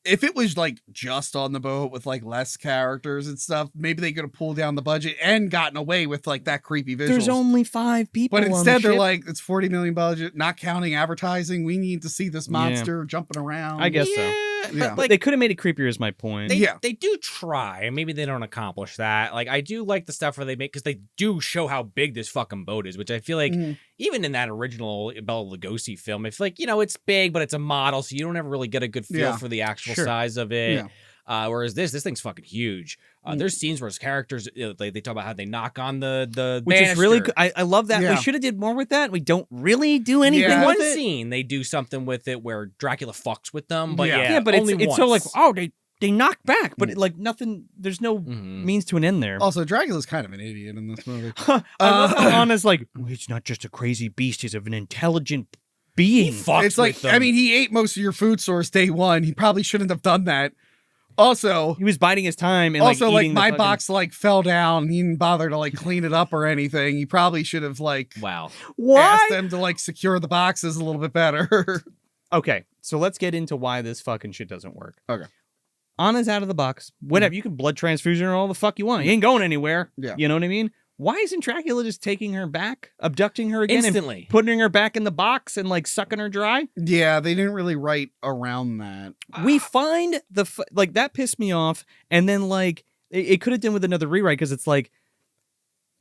If it was like just on the boat with like less characters and stuff, maybe they could have pulled down the budget and gotten away with like that creepy visuals. There's only 5 people. But instead they're like, it's $40 million budget, not counting advertising. We need to see this monster jumping around. I guess so. Yeah. Like, they could have made it creepier is my point. They do try. Maybe they don't accomplish that. Like, I do like the stuff where they make, because they do show how big this fucking boat is, which I feel like even in that original Bela Lugosi film, it's like, it's big, but it's a model, so you don't ever really get a good feel for the actual size of it. Yeah. Whereas this thing's fucking huge. There's scenes where his characters, they talk about how they knock on the which banister. is really good. I love that. We should have did more with that. We don't really do anything with One it. scene, they do something with it where Dracula fucks with them, but but only it's so like, they knock back, but like nothing, there's no means to an end there. Also, Dracula's kind of an idiot in this movie. I love how Anna's like, he's not just a crazy beast, he's an intelligent being. It's like, I mean, he ate most of your food source day one. He probably shouldn't have done that. Also, he was biding his time, and also like my box like fell down. He didn't bother to like clean it up or anything. He probably should have like asked them to like secure the boxes a little bit better. Okay, so let's get into why this fucking shit doesn't work. Okay, Anna's out of the box. Whatever, you can blood transfusion or all the fuck you want. He ain't going anywhere. Yeah, you know what I mean. Why isn't Dracula just taking her back, abducting her again, instantly, and putting her back in the box and like sucking her dry? Yeah, they didn't really write around that. We find that pissed me off, and then like it could have done with another rewrite because it's like,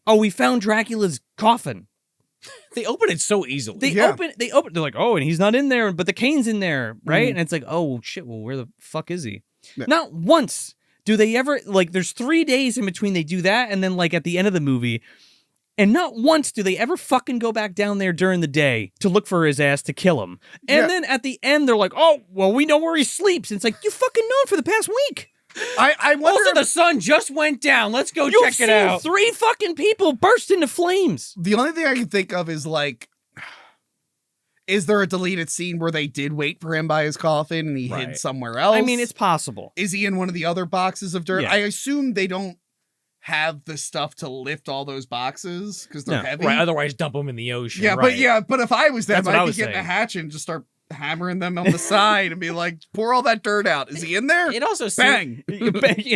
oh, we found Dracula's coffin. They open it so easily. They open. They're like, oh, and he's not in there, but the cane's in there, right? And it's like, oh shit. Well, where the fuck is he? Yeah. Not once. Do they ever, like, there's 3 days in between they do that, and then, like, at the end of the movie, and not once do they ever fucking go back down there during the day to look for his ass to kill him. And then at the end, they're like, oh, well, we know where he sleeps. And it's like, you fucking known for the past week. I wonder also, the sun just went down. Let's go check it out. 3 fucking people burst into flames. The only thing I can think of is, like, is there a deleted scene where they did wait for him by his coffin and he hid somewhere else? I mean, it's possible. Is he in one of the other boxes of dirt? Yeah. I assume they don't have the stuff to lift all those boxes because they're heavy. Right, otherwise dump them in the ocean. Yeah, but if I was them, I'd be getting a hatchet and just start hammering them on the side and be like, pour all that dirt out. Is he in there? It also bang.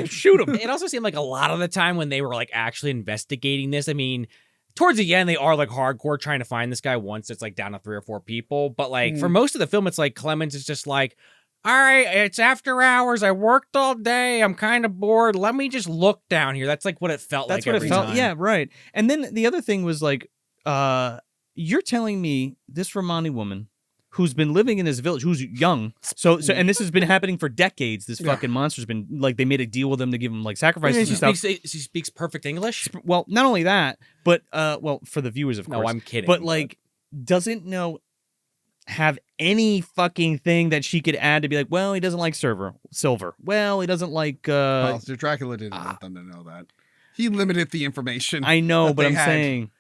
Shoot him. It also seemed like a lot of the time when they were like actually investigating this, I mean, towards the end, they are like hardcore trying to find this guy once it's like down to 3 or 4 people. But like for most of the film, it's like Clemens is just like, all right, it's after hours. I worked all day. I'm kind of bored. Let me just look down here. That's like what it felt like every time. Yeah, right. And then the other thing was like, you're telling me this Romani woman who's been living in this village, who's young. So and this has been happening for decades. This fucking monster's been like, they made a deal with him to give him like sacrifices and stuff. She speaks perfect English. Well, not only that, but well, for the viewers, of course. No, I'm kidding. But like, doesn't have any fucking thing that she could add to be like, well, he doesn't like silver. Well, he doesn't like. Well, Dracula didn't want them to know that. He limited the information. I know, but I'm saying,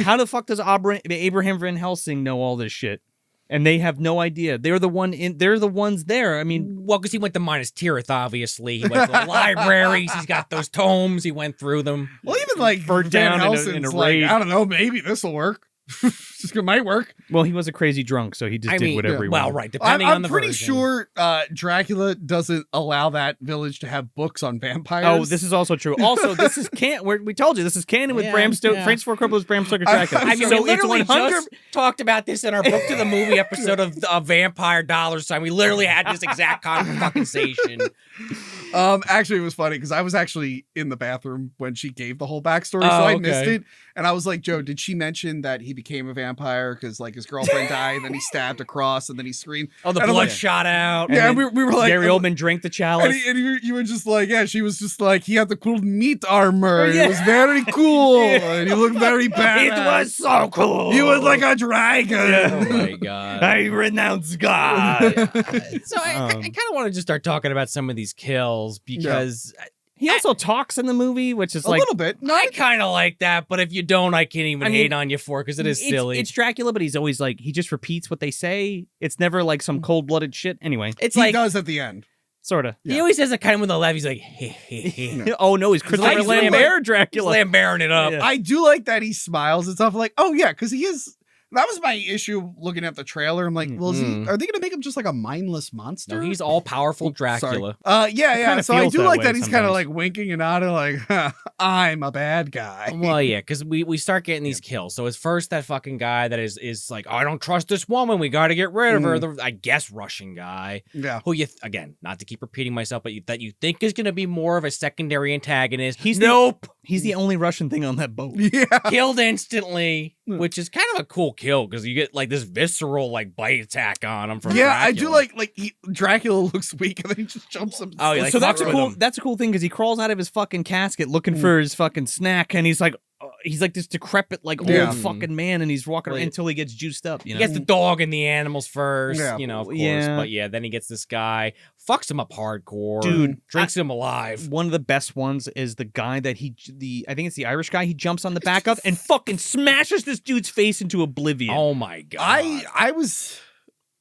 how the fuck does Abraham Van Helsing know all this shit? And they have no idea. They're the ones there. I mean, well, because he went to Minas Tirith, obviously. He went to the libraries. He's got those tomes. He went through them. Well, even like burnt down in a like, raid. I don't know, maybe this will work. It might work. Well, he was a crazy drunk, so he just did whatever he wanted. Well, right, depending on the I'm pretty version. sure Dracula doesn't allow that village to have books on vampires. Oh, this is also true. Also, this is we told you this is canon with Bram Stoker. Francis Ford Coppola's Bram Stoker Dracula. I mean, so we literally it's 100. just talked about this in our book to the movie episode of Vampire Dollar Sign. We literally had this exact conversation. Actually, it was funny because I was actually in the bathroom when she gave the whole backstory, so I missed it. And I was like, Joe, did she mention that he became a vampire because like his girlfriend died, and then he stabbed across, and then he screamed? Oh, the blood shot out. Yeah, and we were like, Gary Oldman drank the chalice. And you were just like, yeah, she was just like, he had the cool meat armor. It was very cool. And he looked very badass. It was so cool. He was like a dragon. Oh my God. I renounce God. So I kind of want to just start talking about some of these kills because he also talks in the movie, which is a like little bit. I kind of like that, but if you don't, I can't even hate on you for it because it is silly. It's Dracula, but he's always like, he just repeats what they say. It's never like some cold-blooded shit. Anyway, he does at the end. Sort of. He always says it kind of with a laugh. He's like, hey. Oh no, he's Christopher Lambert Dracula. He's Lamberting it up. Yeah. I do like that he smiles and stuff. Like, oh yeah, because he is. That was my issue looking at the trailer. I'm like, well, are they going to make him just like a mindless monster? No, he's all powerful Dracula. Yeah. So I do like that he's kind of sometimes. like winking and nodding, like, I'm a bad guy. Well, yeah, because we start getting these kills. So it's first that fucking guy that is like, oh, I don't trust this woman. We got to get rid of her. The, I guess Russian guy. Yeah. Who again, not to keep repeating myself, but that you think is going to be more of a secondary antagonist. He's the only Russian thing on that boat. Yeah. Killed instantly, which is kind of a cool kill because you get like this visceral like bite attack on him from Dracula. I do like Dracula looks weak and then he just jumps him. Oh, yeah, So that's a cool thing because he crawls out of his fucking casket looking for his fucking snack, and he's like this decrepit like old fucking man, and he's walking around until he gets juiced up. You know, he gets the dog and the animals first, Yeah. you know, of course. Yeah. But yeah, then he gets this guy, fucks him up hardcore, Dude, drinks him alive. One of the best ones is the guy that I think it's the Irish guy. He jumps on the back of and fucking smashes this dude's face into oblivion. Oh my God.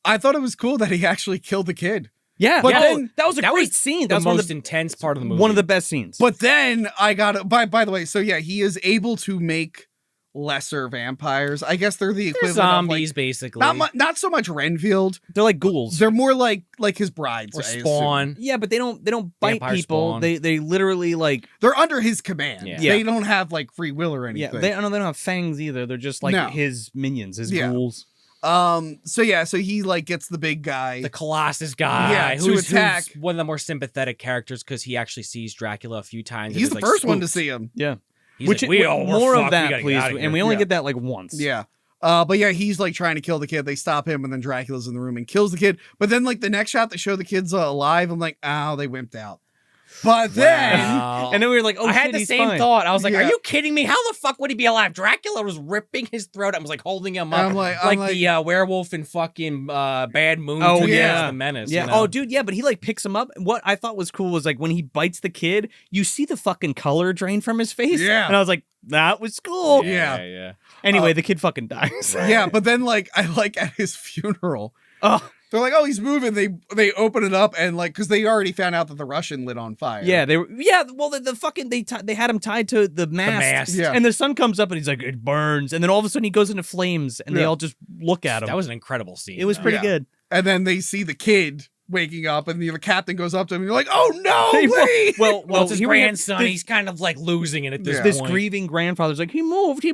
I thought it was cool that he actually killed the kid. Yeah, But yeah. then- that was a great scene. That The was one most of the intense part of the movie. one of the best scenes. But then I got by the way, so yeah, he is able to make lesser vampires. I guess they're the They're equivalent zombies, of basically. not so much Renfield. They're like ghouls. They're more like his brides or I assume. Spawn. Yeah, but they don't bite Vampire people. Spawn. They literally like They're under his command. Yeah. They don't have like free will or yeah. anything. They don't have fangs either. They're just like No. his minions, his Yeah. ghouls. So he like gets the big guy. The Colossus guy, Yeah, to who's attack. one of the more sympathetic characters because he actually sees Dracula a few times. He's and the is, first like, one to spooked. see him. Yeah, He's which like, we're more of fucked. We that, gotta get please. outta here. And we only Yeah. get that like once. Yeah. But yeah, he's like trying to kill the kid. They stop him, and then Dracula's in the room and kills the kid. But then, like the next shot, they show the kid's alive. I'm like, oh, they wimped out. But then, Wow. And then we were like, oh, I had shit, the he's same fine. thought. I was like, Yeah. are you kidding me? How the fuck would he be alive? Dracula was ripping his throat. I was like holding him up. I'm like- the werewolf in fucking Bad Moon. Oh, to yeah. The Menace. Yeah. You know? Oh, dude. Yeah, but he like picks him up. What I thought was cool was like when he bites the kid, you see the fucking color drain from his face. Yeah. And I was like, that was cool. Yeah. Anyway, the kid fucking dies. yeah. But then, like, I like at his funeral, Oh, they're like, oh, he's moving. They open it up and like, because they already found out that the Russian lit on fire. yeah. They were. Yeah. Well, the fucking they had him tied to the mast. mast. Yeah. And the sun comes up and he's like, it burns. And then all of a sudden he goes into flames and they Yeah. all just look at him. That was an incredible scene. It was though. pretty Yeah. good. And then they see the kid waking up, and the captain goes up to him. And you're like, oh no, wait. Well, Well, it's his here we have grandson. He's kind of like losing it at this Yeah. this point. grieving grandfather's like, he moved.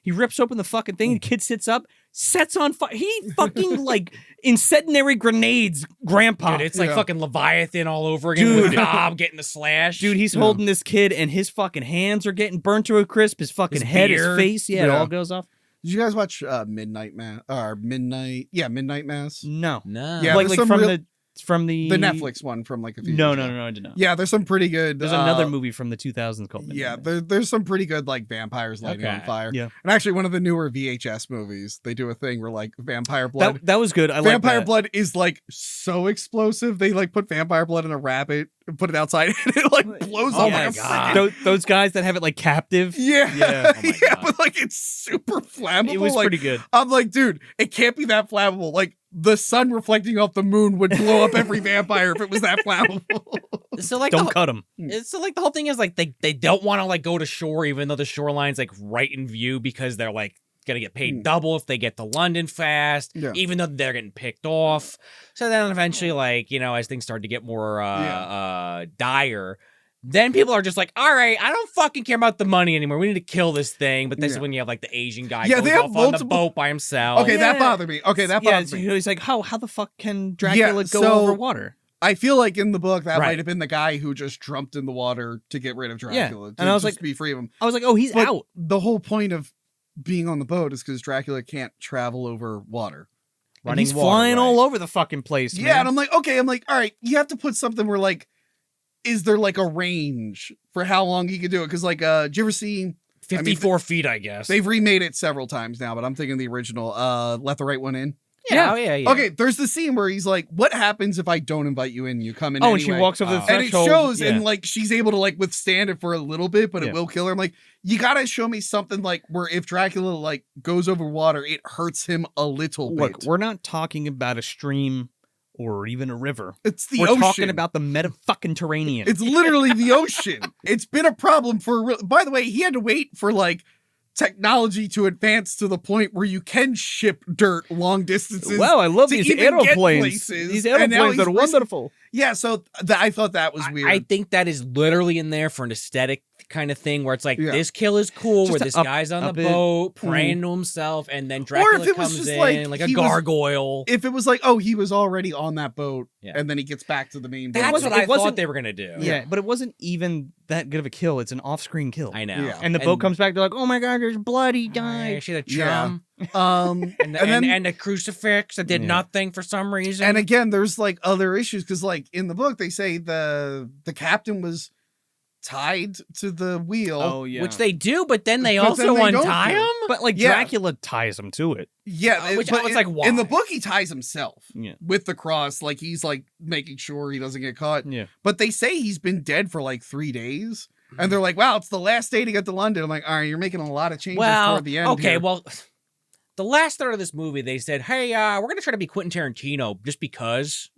He rips open the fucking thing. The kid sits up, sets on fire. He fucking like incendiary grenades, grandpa. Dude, it's like Yeah. fucking Leviathan all over again. Dude. With Cobb getting the slash. Dude, he's holding this kid, and his fucking hands are getting burnt to a crisp. His fucking His head, beard. his face, it Yeah. all goes off. Did you guys watch Midnight Mass? Midnight Mass. No. Yeah, like there's some from the Netflix one from like a few No, years no, ago. no, no, I did not. Yeah, there's some pretty good. There's another movie from the 2000s called Midnight Yeah, Mass. there's some pretty good like vampires lighting on Okay. fire. Yeah. And actually, one of the newer VHS movies, they do a thing where like vampire blood. That was good. I like Vampire that. blood is like so explosive. They like put vampire blood in a rabbit and put it outside, and it like blows Oh up. my like a God. freaking- Those guys that have it like captive. Yeah, Yeah. Oh my yeah, God. but like it's super flammable. It was like, pretty good. I'm like, dude, it can't be that flammable. Like the sun reflecting off the moon would blow up every vampire if it was that flammable. So like Don't the, cut them. so like the whole thing is like they don't want to like go to shore even though the shoreline's like right in view because they're like gonna get paid double if they get to London fast, Yeah. even though they're getting picked off. So then eventually, like, you know, as things start to get more dire, then people are just like, all right, I don't fucking care about the money anymore. We need to kill this thing. But this is Yeah. when you have like the Asian guy Yeah, goes they have off on the multiple- boat by himself. Okay, that Yeah. bothered me. Okay, that Yeah, bothered me. he's like, how the fuck can Dracula go so- over water? I feel like in the book that Right. might have been the guy who just jumped in the water to get rid of Dracula. and I was just like- to be free of him. I was like, oh, he's But out. the whole point of being on the boat is because Dracula can't travel over water. And Running he's water, flying right. all over the fucking place. Yeah, man. and I'm like, okay, all right, you have to put something where like, is there like a range for how long he could do it? Because like, did you ever see? 54 feet, I guess. They've remade it several times now, but I'm thinking the original. Let the right one in. yeah, oh, yeah. Okay, there's the scene where he's like, "What happens if I don't invite you in? You come in." Oh, and she anyway?" walks over the Oh. And it threshold. shows, yeah. and like she's able to like withstand it for a little bit, but Yeah. it will kill her. I'm like, you gotta show me something like where if Dracula like goes over water, it hurts him a little Look, bit. we're not talking about a stream or even a river. It's the We're ocean. talking about the meta-fucking-terranean. It's literally the ocean. It's been a problem for. By the way, he had to wait for like technology to advance to the point where you can ship dirt long distances. Wow, I love to these even get aeroplanes. places, These and now aeroplanes he's are risk- wonderful. Yeah, so I thought that was weird. I think that is literally in there for an aesthetic kind of thing where it's like, Yeah. this kill is cool, Just where to this up- guy's on up the it. boat, praying to himself, and then Dracula if it was comes just in like a he was- gargoyle. if it was like, oh, he was already on that boat, Yeah. and then he gets back to the main boat. That's wasn't- what I it wasn't- thought they were going to do. Yeah, but it wasn't even that good of a kill. It's an off-screen kill. I know. Yeah. And the boat comes back. They're like, "Oh my god, there's blood. He died." She had a Yeah. chum And and, then a crucifix that did Yeah. nothing for some reason. and again, there's like other issues because like in the book they say the captain was tied to the wheel. Oh yeah. which they do, but then they But also then they don't untie do. him. but like Yeah. Dracula ties him to it. Yeah, Which but I was like, in the why? book he ties himself Yeah. with the cross, like he's like making sure he doesn't get caught. Yeah. But they say he's been dead for like 3 days, and they're like, "Wow, it's the last day to get to London." I'm like, "All right, you're making a lot of changes Well, toward the end." okay, here." well, the last third of this movie, they said, "Hey, we're gonna try to be Quentin Tarantino just because.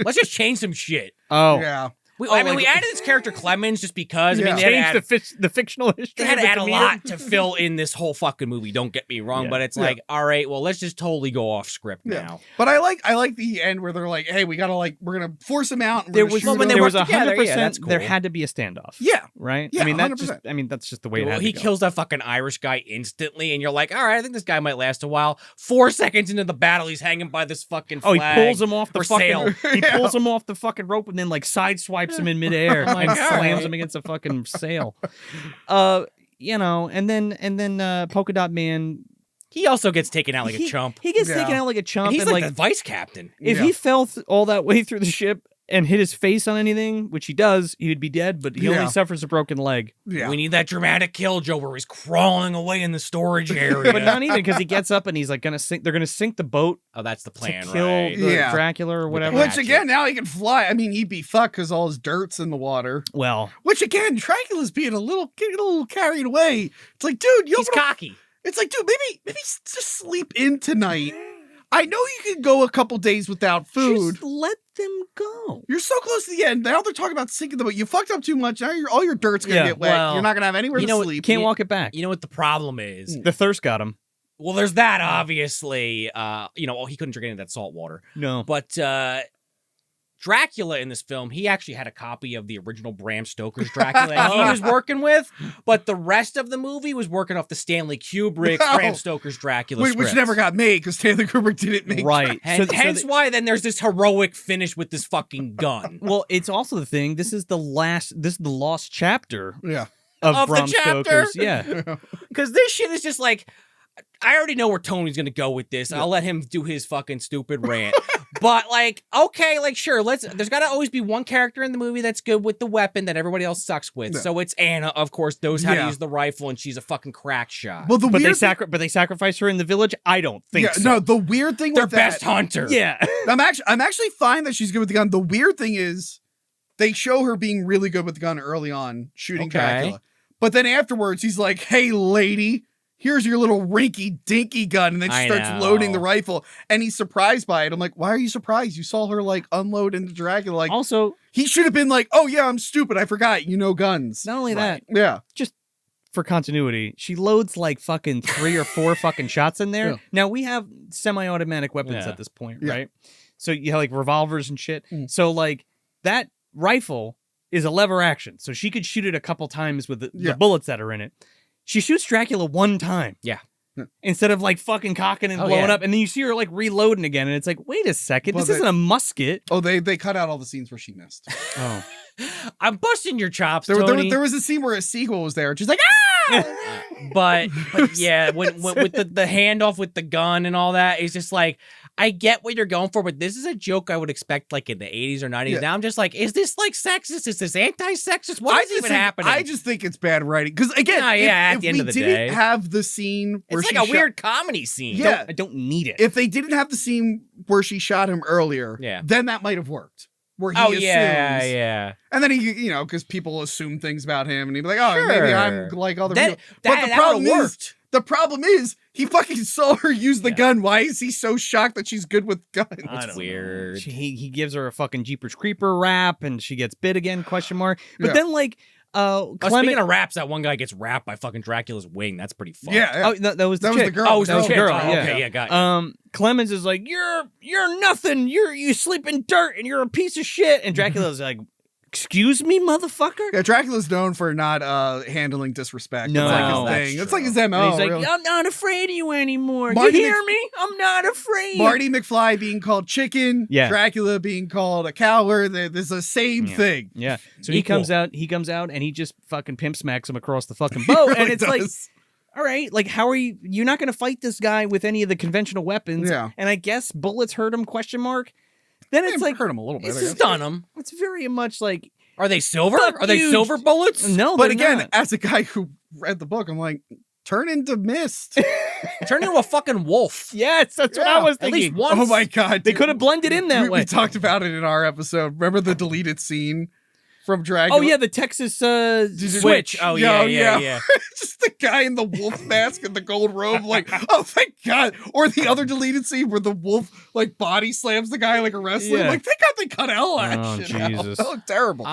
Let's just change some shit." Oh. yeah, I mean, like- we added this character Clemens just because. I Yeah. mean, they had to Change add, the fictional history. they had of to the add a Demeter. lot to fill in this whole fucking movie. Don't get me wrong, Yeah. but it's Yeah. like, all right, well, let's just totally go off script Yeah. now. but I like the end where they're like, "Hey, we gotta like we're gonna force him out." And There we're gonna was shoot when him." they there work was together, 100%. yeah, that's There cool. had to be a standoff. Yeah, Right. Yeah, I mean 100%. that's just the way it Well, had he to go. kills that fucking Irish guy instantly, and you're like, all right, I think this guy might last a while. 4 seconds into the battle, he's hanging by this fucking Oh, flag. he pulls him off the or fucking. sail. He Yeah. pulls him off the fucking rope and then like side swipes him in midair I'm like, and all slams right. him against a fucking sail. You know, and then Polka Dot Man. He also gets taken out like he, a chump. He gets Yeah. taken out like a chump. And he's and like, the vice captain. if Yeah. he fell all that way through the ship and hit his face on anything, which he does, he would be dead. But he Yeah. only suffers a broken leg. yeah. We need that dramatic kill, Joe, where he's crawling away in the storage area. But not even because he gets up and he's like gonna sink. They're gonna sink the boat oh, that's the plan, to kill right? the Yeah. Dracula or whatever. Which Hatchet. again, now he can fly. I mean, he'd be fucked because all his dirt's in the water. Well, Which again, Dracula's getting a little carried away. It's like, dude, He's cocky. It's like, dude, maybe just sleep in tonight. I know you can go a couple days without food. just let them go. You're so close to the end. Now they're talking about sinking the boat. You fucked up too much. Now all your dirt's gonna Yeah, get wet. well, You're not gonna have anywhere you to know what, sleep. Can't walk it back. You know what the problem is? The thirst got him. Well, there's that, obviously. He couldn't drink any of that salt water. No. But Dracula in this film, he actually had a copy of the original Bram Stoker's Dracula that he was working with, but the rest of the movie was working off the Stanley Kubrick Oh. Bram Stoker's Dracula Which script. never got made because Stanley Kubrick didn't make. Right. Hence why then there's this heroic finish with this fucking gun. Well, it's also the thing. This is the lost chapter Yeah. of Of the Bram chapter? Stoker's. Yeah. Because this shit is just like, I already know where Tony's gonna go with this. I'll let him do his fucking stupid rant. But like, okay, like sure, there's gotta always be one character in the movie that's good with the weapon that everybody else sucks with. Yeah. So it's Anna, of course, knows how to use the rifle, and she's a fucking crack shot. Well, But they sacrifice her in the village? I don't think so. No, the weird thing Their with that, best hunter. Yeah. I'm actually fine that she's good with the gun. The weird thing is they show her being really good with the gun early on, shooting Dracula. But then afterwards, he's like, hey, lady, here's your little rinky dinky gun. And then she starts loading the rifle and he's surprised by it. I'm like, why are you surprised? You saw her like unload into Dracula. Like, also, he should have been like, oh yeah, I'm stupid. I forgot. You know guns. not only that, Yeah. just for continuity, she loads like fucking 3 or 4 fucking shots in there. Yeah. Now we have semi-automatic weapons at this point, right? So you have like revolvers and shit. So like that rifle is a lever action. So she could shoot it a couple times with the bullets that are in it. She shoots Dracula one time. Yeah. Instead of like fucking cocking and blowing up. And then you see her like reloading again. And it's like, wait a second. This isn't a musket. Oh, they cut out all the scenes where she missed. Oh. I'm busting your chops, There Tony. was a scene where a seagull was there. And she's like, but yeah, when with the handoff with the gun and all that, it's just like, I get what you're going for, but this is a joke I would expect like in the 80s or 90s. Now I'm just like, is this like sexist? Is this anti-sexist? What is even happening? I just think it's bad writing. Because again, at if the end of the day, we didn't have the scene where it's she like a weird comedy scene. Yeah. I don't need it. If they didn't have the scene where she shot him earlier, then that might have worked. Where he assumes. Yeah. And then he, because people assume things about him and he'd be like, oh, maybe I'm like other people. But the problem is, he fucking saw her use the gun. Why is he so shocked that she's good with guns? That's weird. He gives her a fucking Jeepers Creeper rap and she gets bit again, question mark. But then like, speaking of raps, that one guy gets rapped by fucking Dracula's wing. That's pretty fun. Yeah. Oh, that was the girl. Oh, that was the girl. Oh, okay, yeah, got you. Clemens is like, you're nothing. You sleep in dirt and you're a piece of shit. And Dracula's like, excuse me, motherfucker? Yeah, Dracula's known for not handling disrespect. No, it's like his thing. It's like his MO. And he's like, really. I'm not afraid of you anymore. Marty you hear me? I'm not afraid. Marty McFly being called chicken. Yeah. Dracula being called a coward. There's the same thing. Yeah. So he comes out and he just fucking pimp smacks him across the fucking boat. Really and it's does. like, all right, like how are you're not going to fight this guy with any of the conventional weapons. Yeah. And I guess bullets hurt him, question mark. Then it's like, hurt him a little bit. It's I guess. just done him. It's very much like, are they silver? Fuck Are they you. silver bullets? No, But they're again, not. as a guy who read the book, I'm like, turn into mist. Turn into a fucking wolf. Yes, that's what I was At thinking. least once. Oh my god, They dude. could have blended in that way. We talked about it in our episode. Remember the deleted scene from Dracula? Oh yeah, the Texas Switch. Oh yeah. Just the guy in the wolf mask and the gold robe, like, oh thank God. Or the other deleted scene where the wolf like body slams the guy like a wrestler. Yeah. Like, thank God they cut all that Oh, shit out. Jesus. That looked terrible.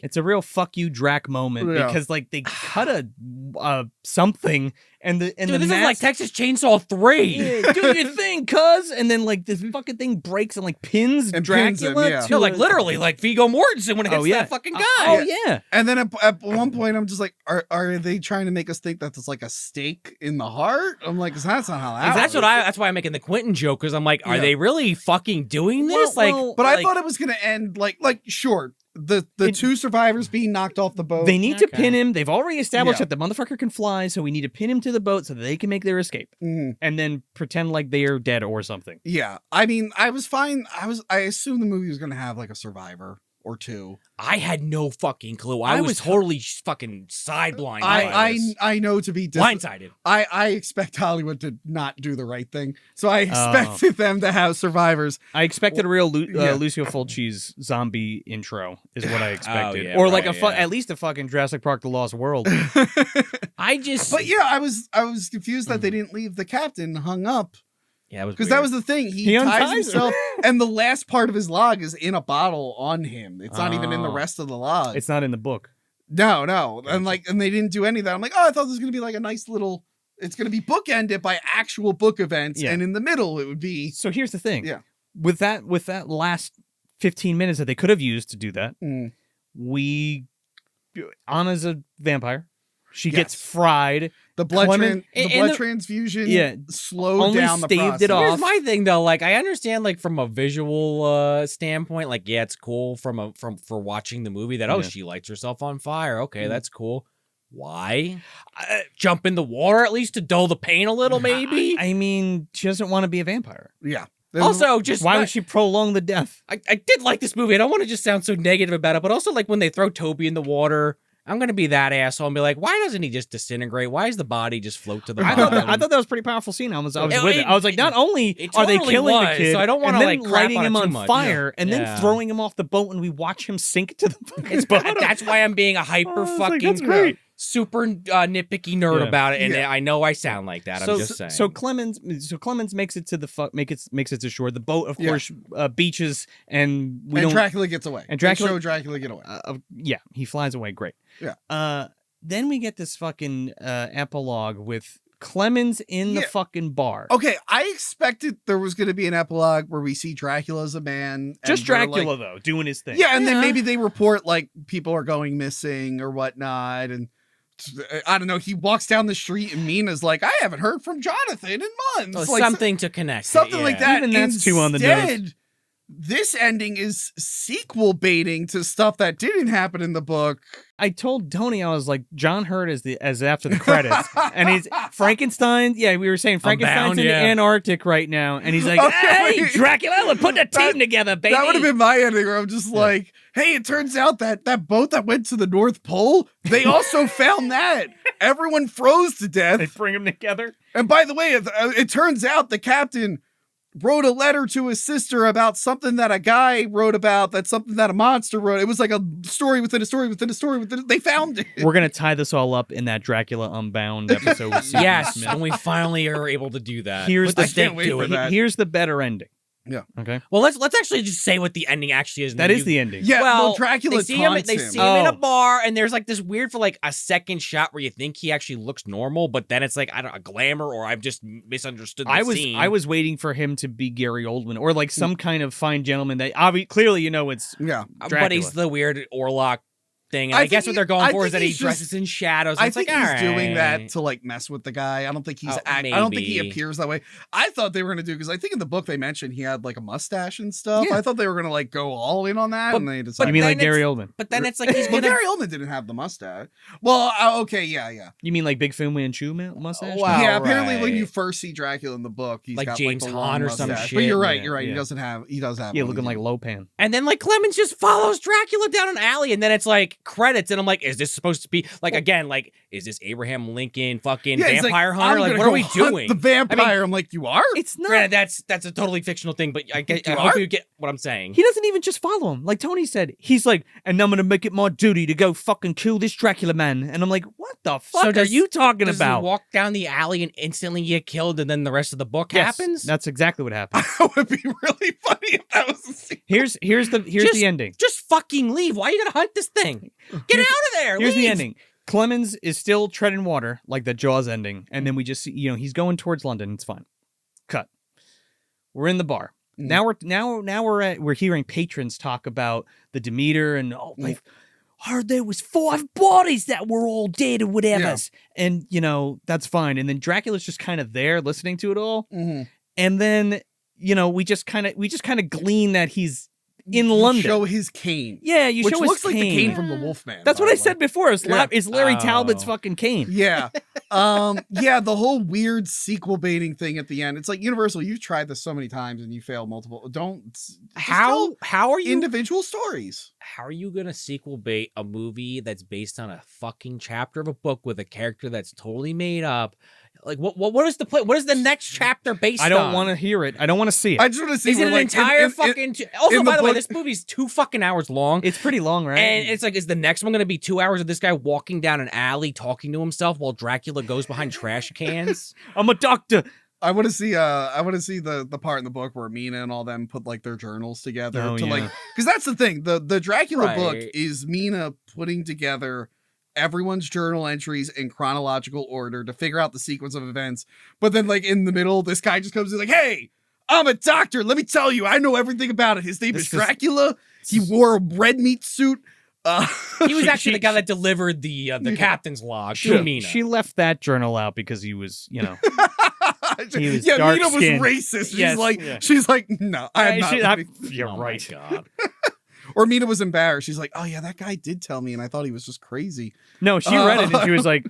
It's a real fuck you Drac moment because like they cut a something and the Dude, the this is mask, like Texas Chainsaw 3. Yeah, do your thing, cuz, and then like this fucking thing breaks and like pins And Dracula. pins him, yeah. to No, like a- literally, like Viggo Mortensen when it hits that fucking guy. Oh yeah. And then at one point, I'm just like, are they trying to make us think that there's like a stake in the heart? I'm like, 'cause that's not how that That's works. that's why I'm making the Quentin joke, because I'm like, are Yeah. they really fucking doing this? But I thought it was gonna end like sure, the two survivors being knocked off the boat. They need to pin him. They've already established Yeah. that the motherfucker can fly, so we need to pin him to the boat so that they can make their escape. Mhm. And then pretend like they are dead or something. Yeah, I mean, I was fine. I assumed the movie was gonna have like a survivor or two. I had no fucking clue. I was totally fucking sideblind. I know to be blindsided. I expect Hollywood to not do the right thing, so I expected them to have survivors. I expected a real yeah. Lucio Fulci's zombie intro is what I expected, yeah, or like probably, at least a fucking Jurassic Park: The Lost World. But yeah, I was confused that they didn't leave the captain hung up. Yeah, because that was the thing. He ties unties himself, and the last part of his log is in a bottle on him. It's not even in the rest of the log. It's not in the book. No, and they didn't do any of that. I'm like, oh, I thought this was gonna be like a nice little. It's gonna be bookended by actual book events, and in the middle it would be. So here's the thing. Yeah. With that last 15 minutes that they could have used to do that, Anna's a vampire. She gets fried. The blood transfusion slowed only down the staved process. it off. Here's my thing though, like I understand like from a visual standpoint, like yeah, it's cool for watching the movie that she lights herself on fire. Okay, that's cool. Why? Jump in the water at least to dull the pain a little, maybe? I mean, she doesn't want to be a vampire. Yeah. Also, just why would she prolong the death? I did like this movie. I don't want to just sound so negative about it, but also like when they throw Toby in the water, I'm going to be that asshole and be like, why doesn't he just disintegrate? Why does the body just float to the bottom? I thought that was a pretty powerful scene. I was with it. I was like, not only it are they totally killing the was, kid, so I don't want and to then like crap lighting on him it too on much. fire, and then Yeah. throwing him off the boat, and we watch him sink to the fucking It's bottom. that's why I'm being a hyper fucking that's great. super nitpicky nerd Yeah. about it, and Yeah. I know I sound like that. I'm just saying. So Clemens makes it to the makes it to shore. The boat, of course, beaches, and Dracula gets away. And They show Dracula get away. yeah, he flies away. Great. Yeah. Then we get this fucking epilogue with Clemens in the fucking bar. Okay, I expected there was going to be an epilogue where we see Dracula as a man. Just and we're Dracula like, though, doing his thing. Yeah, and then maybe they report like people are going missing or whatnot, and I don't know. He walks down the street and Mina's like, "I haven't heard from Jonathan in months." Oh, like, something to connect, something like that. Even that's too on the nose. Instead, this ending is sequel baiting to stuff that didn't happen in the book. I told Tony, I was like, John Hurt as after the credits, and he's Frankenstein. Yeah, we were saying Frankenstein's in the Antarctic right now, and he's like, "Hey, Dracula, we're putting a team together, baby." That would have been my ending, where I'm just like, "Hey, it turns out that boat that went to the North Pole, they also found that everyone froze to death. They bring them together. And by the way, it turns out the captain wrote a letter to his sister about something that a guy wrote about, that's something that a monster wrote. It was like a story within a story within a story within. They found it. We're gonna tie this all up in that Dracula Unbound episode. With Stephen Yes, Smith. when we finally are able to do that. Here's the I can't wait for that. Here's the better ending. Yeah. Okay. Well, let's actually just say what the ending actually is. That is the ending. Yeah. Well, Dracula they see him. taunts They him. see him in Oh. a bar, and there's like this weird for like a second shot where you think he actually looks normal, but then it's like I don't a glamour, or I've just misunderstood the scene. I was waiting for him to be Gary Oldman or like some kind of fine gentleman that clearly it's Yeah. Dracula. But he's the weird Orlok thing. And I I guess think what they're going I for is think that he he's dresses in shadows. I It's think like, he's all doing that right. to like mess with the guy. I don't think he's. Oh, I don't think he maybe. appears that way. I thought they were gonna do, because I think in the book they mentioned he had like a mustache and stuff. Yeah. I thought they were gonna like go all in on that, But- and they You decided. mean then like Gary it's- Oldman? But then it's like he's Well, gonna. Gary Oldman didn't have the mustache. Well, okay, yeah. You mean like Big Fin Win Chew mustache? Oh, wow. Yeah, apparently when right. you first see Dracula in the book, he's Like got James like the long Hahn or some mustache. shit. But you're right. Yeah, You're right. yeah. He does have. Yeah, one, looking like Lopan. And then like Clemens just follows Dracula down an alley, and then it's like credits, and I'm like, is this supposed to be like again? Like, is this Abraham Lincoln fucking Yeah, he's vampire like, hunter? I'm Like, gonna what are go we hunt doing? The vampire. I'm like, you are. It's not. Granted, that's a totally fictional thing, but I You hope are? you get what I'm saying. He doesn't even just follow him. Like Tony said, he's like, and I'm gonna make it my duty to go fucking kill this Dracula man. And I'm like, what the fuck are you talking Does about? he walk down the alley and instantly get killed, and then the rest of the book Yes, happens? That's exactly what happened. That would be really funny if that was the scene. Here's the ending. Just fucking leave. Why are you gonna hunt this thing? Get out of there. Here's the leave. ending. Clemens is still treading water, like the Jaws ending, and then we just see, he's going towards London. It's fine. Cut. We're in the bar. We're hearing patrons talk about the Demeter and I heard there was 5 bodies that were all dead or whatever. Yeah. And that's fine. And then Dracula's just kind of there listening to it all. Mm-hmm. And then we just kind of glean that he's in London. Show his cane. Yeah, you Which show looks his like cane. the cane from the Wolfman. That's by what I the way. said before. It's Larry Talbot's Oh. fucking cane. Yeah. Yeah, the whole weird sequel baiting thing at the end. It's like, Universal, you've tried this so many times and you fail multiple. Just How are you individual stories. How are you gonna sequel bait a movie that's based on a fucking chapter of a book with a character that's totally made up? Like what is the play? What is the next chapter based on? I don't want to hear it. I don't want to see it. I just want to see. Is it where, an like, entire in- fucking? Also, in by the the way, book- this movie's 2 fucking hours long. It's pretty long, right? And it's like, is the next one going to be 2 hours of this guy walking down an alley talking to himself while Dracula goes behind trash cans? I'm a doctor. I want to see. I want to see the part in the book where Mina and all them put like their journals together Oh, to yeah. like, because that's the thing. The Dracula book Right. is Mina putting together everyone's journal entries in chronological order to figure out the sequence of events. But then, like in the middle, this guy just comes in like, "Hey, I'm a doctor. Let me tell you, I know everything about it. His name is This is- Dracula. He wore a red meat suit." He was actually the guy that delivered the captain's log to She, Mina. she left that journal out because he was, He was yeah, Mina was dark-skinned. racist. Yes, yeah. She's like, no, I'm Yeah, not. she- leaving." You're Oh my right. God. Or Mina was embarrassed. She's like, oh yeah, that guy did tell me and I thought he was just crazy. No, she read it and she was like,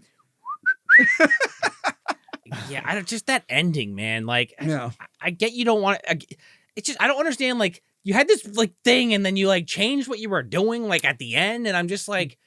Yeah, just that ending, man. Like, Yeah. I get you don't want it. It's just I don't understand. Like, you had this like thing, and then you like changed what you were doing, like at the end, and I'm just like,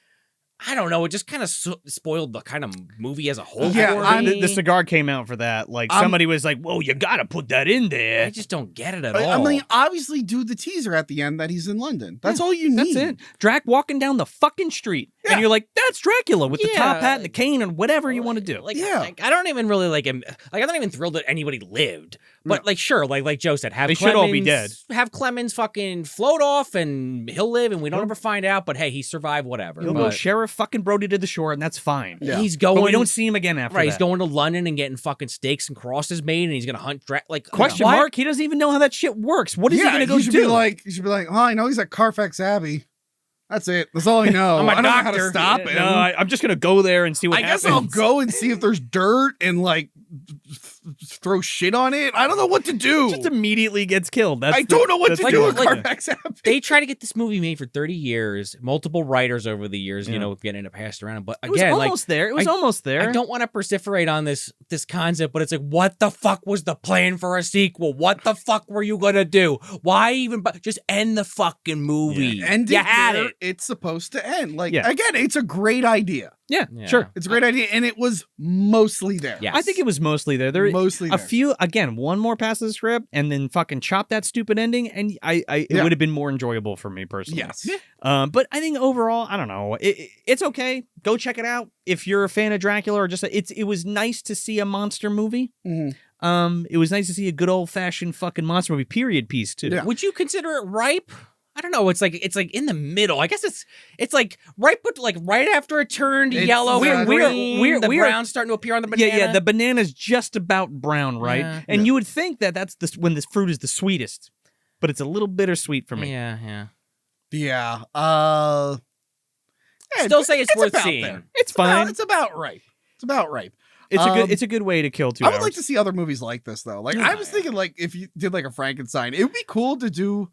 I don't know. It just kind of spoiled the kind of movie as a whole. Yeah, for me. the cigar came out for that. Like somebody was like, "Whoa, you gotta put that in there." I just don't get it at all. I mean, obviously do the teaser at the end that he's in London. That's all you need. That's it. Drac walking down the fucking street, and you're like, "That's Dracula with the top hat and the cane and whatever you want to do." Like, I don't even really like him. Like, I'm not even thrilled that anybody lived. But like, sure, like Joe said, They should all be dead. Have Clemens fucking float off, and he'll live, and we don't ever find out. But hey, he survived. Whatever. He'll go Sheriff fucking Brody to the shore, and that's fine. Yeah. He's going. But we don't see him again after that. He's going to London and getting fucking steaks and crosses made, and he's gonna hunt like Question mark? He doesn't even know how that shit works. What is he gonna go do? You should be like, oh, I know he's at Carfax Abbey. That's it. That's all I know. I'm a I don't know how to doctor. stop him. No, I'm just gonna go there and see what happens. I guess I'll go and see if there's dirt and like throw shit on it. I don't know what to do. Just immediately gets killed. I don't know what to do at like- Carfax Abbey. They try to get this movie made for 30 years, multiple writers over the years, you know, getting it passed around. But It was again, almost there. It was almost there. I don't want to vociferate on this concept, but it's like, what the fuck was the plan for a sequel? What the fuck were you gonna do? Why even? Just end the fucking movie. And you had it. It's supposed to end. Like Yeah. again, it's a great idea. Yeah, Yeah. sure. It's a great idea, and it was mostly there. Yes. I think it was mostly there. There Mostly a there. few again, one more pass of the script, and then fucking chop that stupid ending, and it would have been more enjoyable for me personally. Yes. But I think overall, I don't know. It's okay. Go check it out if you're a fan of Dracula, or just it was nice to see a monster movie. Mhm. It was nice to see a good old fashioned fucking monster movie period piece too. Yeah. Would you consider it ripe? I don't know. It's like in the middle. I guess it's like right, but like right after it turned It's- yellow, we're- green, the we're- brown's starting to appear on the banana. Yeah, the banana's just about brown, right? Yeah. And you would think that that's when this fruit is the sweetest, but it's a little bittersweet for me. Yeah. Yeah. Still say it's worth about seeing. there. It's fine. It's about right. It's about right. It's a good way to kill 2 I hours. would like to see other movies like this though. Like I was thinking, like if you did like a Frankenstein, it would be cool to do.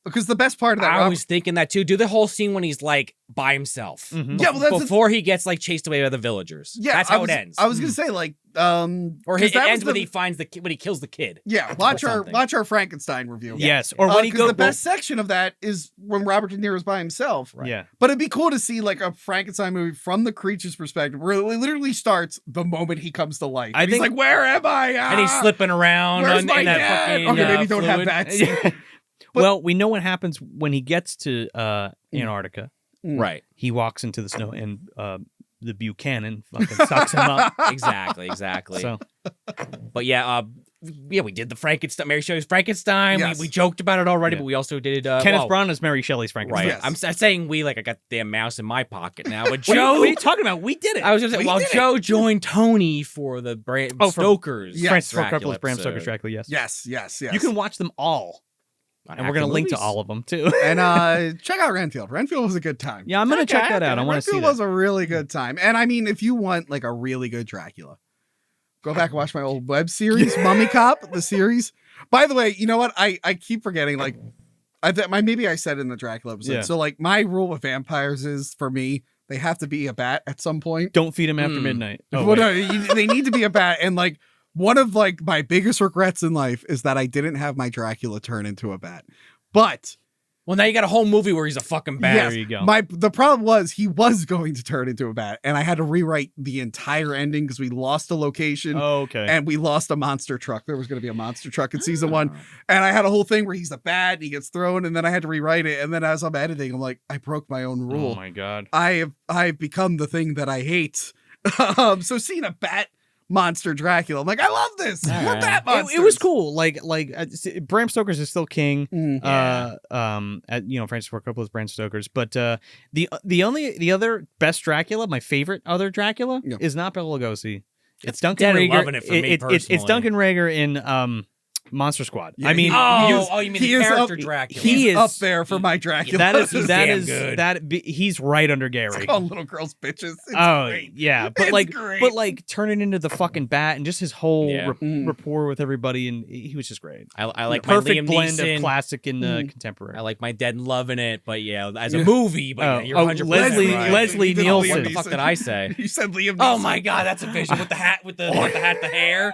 Because the best part of that, I was thinking that too. Do the whole scene when he's like by himself. Mhm. Yeah, well, that's before he gets like chased away by the villagers. yeah, That's how it ends. I was gonna say like or 'cause it that was ends when he finds when he kills the kid. yeah. Watch something. our Frankenstein review. Yes, or when he because goes the best section of that is when Robert De Niro's by himself. Yeah. But it'd be cool to see like a Frankenstein movie from the creature's perspective, where it literally starts the moment he comes to life. I And he's think- like, "Where am I?" And he's slipping around Where's in my that dad? fucking Okay, maybe don't have fluid. that scene. Well, we know what happens when he gets to Antarctica. Right. He walks into the snow, and the Buchanan fucking sucks him up. Exactly. So But we did the Frankenstein. Mary Shelley's Frankenstein. Yes. We joked about it already, Yeah. but we also did Kenneth Branagh is Mary Shelley's Frankenstein. Right. Yes. I'm saying we, like I got the damn mouse in my pocket now. But What Joe, are you talking about? We did it. I was just We saying, did it. Joe joined Tony for the Bram Oh, for- Stoker's Yes. Francis Ford Dracula Coppola's Bram Stoker's episode. Dracula. Yes. Yes. You can watch them all, On and we're gonna Active link to Movies. all of them too. And check out Renfield. Renfield was a good time. Yeah, I'm gonna Okay, check that out. okay. I want to see Renfield that. was a really good time. And I mean, if you want like a really good Dracula, go back and watch my old web series, Mummy Cop, the series. By the way, you know what? I keep forgetting. Like, maybe I said in the Dracula episode. Yeah. So like, my rule with vampires is for me, they have to be a bat at some point. Don't feed him after midnight. Oh, Well, wait. no, they need to be a bat. And like, one of like my biggest regrets in life is that I didn't have my Dracula turn into a bat. But Well, now you got a whole movie where he's a fucking bat. yes, There you go. the problem was he was going to turn into a bat, and I had to rewrite the entire ending because we lost a location. Oh, okay. And we lost a monster truck. There was going to be a monster truck in season 1. And I had a whole thing where he's a bat and he gets thrown, and then I had to rewrite it. And then as I'm editing, I'm like, I broke my own rule. Oh my god. I've become the thing that I hate. So seeing a bat monster Dracula, I'm like, I love this. All We're right. bat monsters. It was cool. Like Bram Stoker's is still king. Mm. Francis Ford Coppola's Bram Stoker's, but the other best Dracula, my favorite other Dracula, Yeah. is not Bela Lugosi. It's Duncan Dead and Rager. loving it for me It's personally. Duncan Rager in Monster Squad. Yeah, I mean, you mean he the is character up- Dracula? he is up there for my Dracula. that is damn good. he's right under Gary. Call little girls bitches. It's Oh great. yeah, but It's great. like turning into the fucking bat and just his whole Yeah. rapport with everybody, and he was just great. I like my Perfect Liam blend Neeson. of classic and contemporary. I like my Dead and Loving It, but yeah, as a movie, but Oh, yeah, you're oh, 100% Leslie- right. Leslie You did Nielsen. What the fuck did I say? You said Liam Neeson. Oh my god, that's a vision with the hat, with the hat, the hair.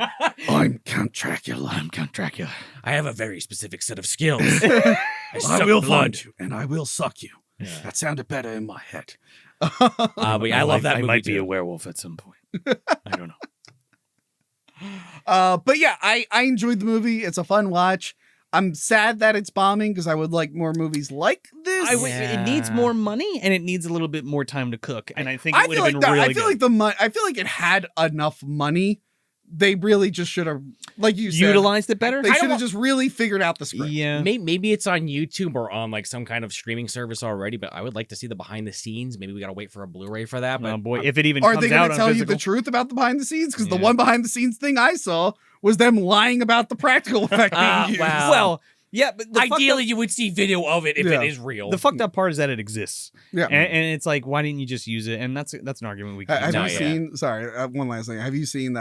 I'm Count Dracula. I'm Count Dracula. I have a very specific set of skills. I I will suck blood. find you and I will suck you. Yeah. That sounded better in my head. But yeah, I love that I movie might be too. a werewolf at some point. I don't know. But yeah, I enjoyed the movie. It's a fun watch. I'm sad that it's bombing because I would like more movies like this. It needs more money and it needs a little bit more time to cook, and I think I it would feel have like been really I feel good. like I feel like it had enough money. They really just should have, like you said, Utilized it better. They should have just really figured out the script. Yeah. Maybe it's on YouTube or on like some kind of streaming service already, but I would like to see the behind the scenes. Maybe we gotta wait for a Blu-ray for that. But Oh boy, if it even Are comes they going out to on tell you physical. the truth about the behind the scenes? Because the Yeah. one behind the scenes thing I saw was them lying about the practical effect being used. wow. Well, yeah, but the fucked ideally, you would see video of it if Yeah. it is real. the fucked up part is that it exists, Yeah. and it's like, why didn't you just use it? And that's an argument we can. Have No, you yeah. seen? Sorry, one last thing. Have you seen?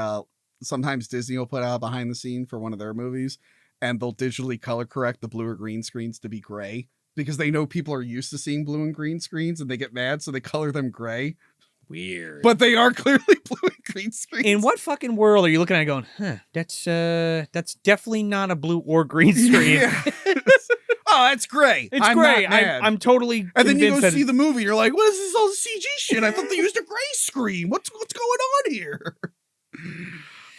Sometimes Disney will put out behind the scene for one of their movies, and they'll digitally color correct the blue or green screens to be gray because they know people are used to seeing blue and green screens, and they get mad, so they color them gray. Weird. But they are clearly blue and green screens. In what fucking world are you looking at going, huh, that's definitely not a blue or green screen. Yeah. Oh, that's gray. It's I'm great. not mad. I'm totally And then you go convinced that see the movie, you're like, what is this all CG shit? I thought they used a gray screen. What's going on here?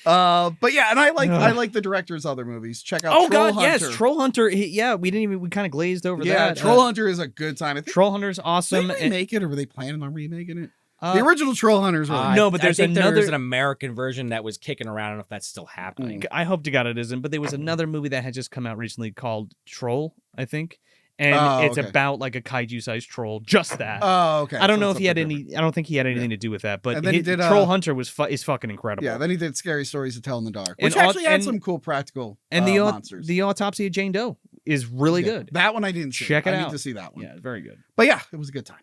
But yeah, and I like the director's other movies. Check out Oh Troll god, Hunter. yes, Troll Hunter. We kind of glazed over Yeah, that. Troll Hunter is a good time. I think Troll Hunter's awesome. they remake it, or were they planning on remaking it? Uh, The original Troll Hunter's really No, but there's I think another- there's an American version that was kicking around. I don't know if that's still happening. I hope to God it isn't, but there was another movie that had just come out recently called Troll, I think. And Oh, it's okay. about like a kaiju-sized troll, just that. Oh, okay. I don't So know it's if he had something different. I don't think he had anything to do with that, but And then he did, Troll Hunter is fucking incredible. Yeah, then he did Scary Stories to Tell in the Dark, And which actually had and- some cool practical and monsters. the Autopsy of Jane Doe is really Yeah, good. That one I didn't see. Check it I out. need to see that one. Yeah, very good. But yeah, it was a good time.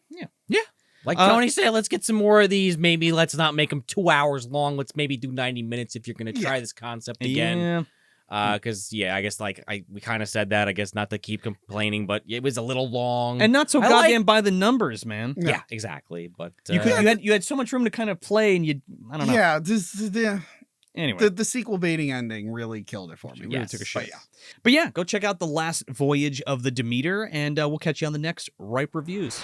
Like Uh, Tony said, let's get some more of these. Maybe let's not make them 2 hours long. Let's maybe do 90 minutes if you're going to try this concept again. Yeah. Because I guess we kind of said that. I guess not to keep complaining, but it was a little long. And not so I goddamn by the numbers, man. yeah, exactly. But You had so much room to kind of play, and I don't know. Yeah, Anyway, the sequel baiting ending really killed it for me. really yes, took a but shit. yeah. But yeah, go check out the last voyage of the Demeter, and we'll catch you on the next Ripe Reviews.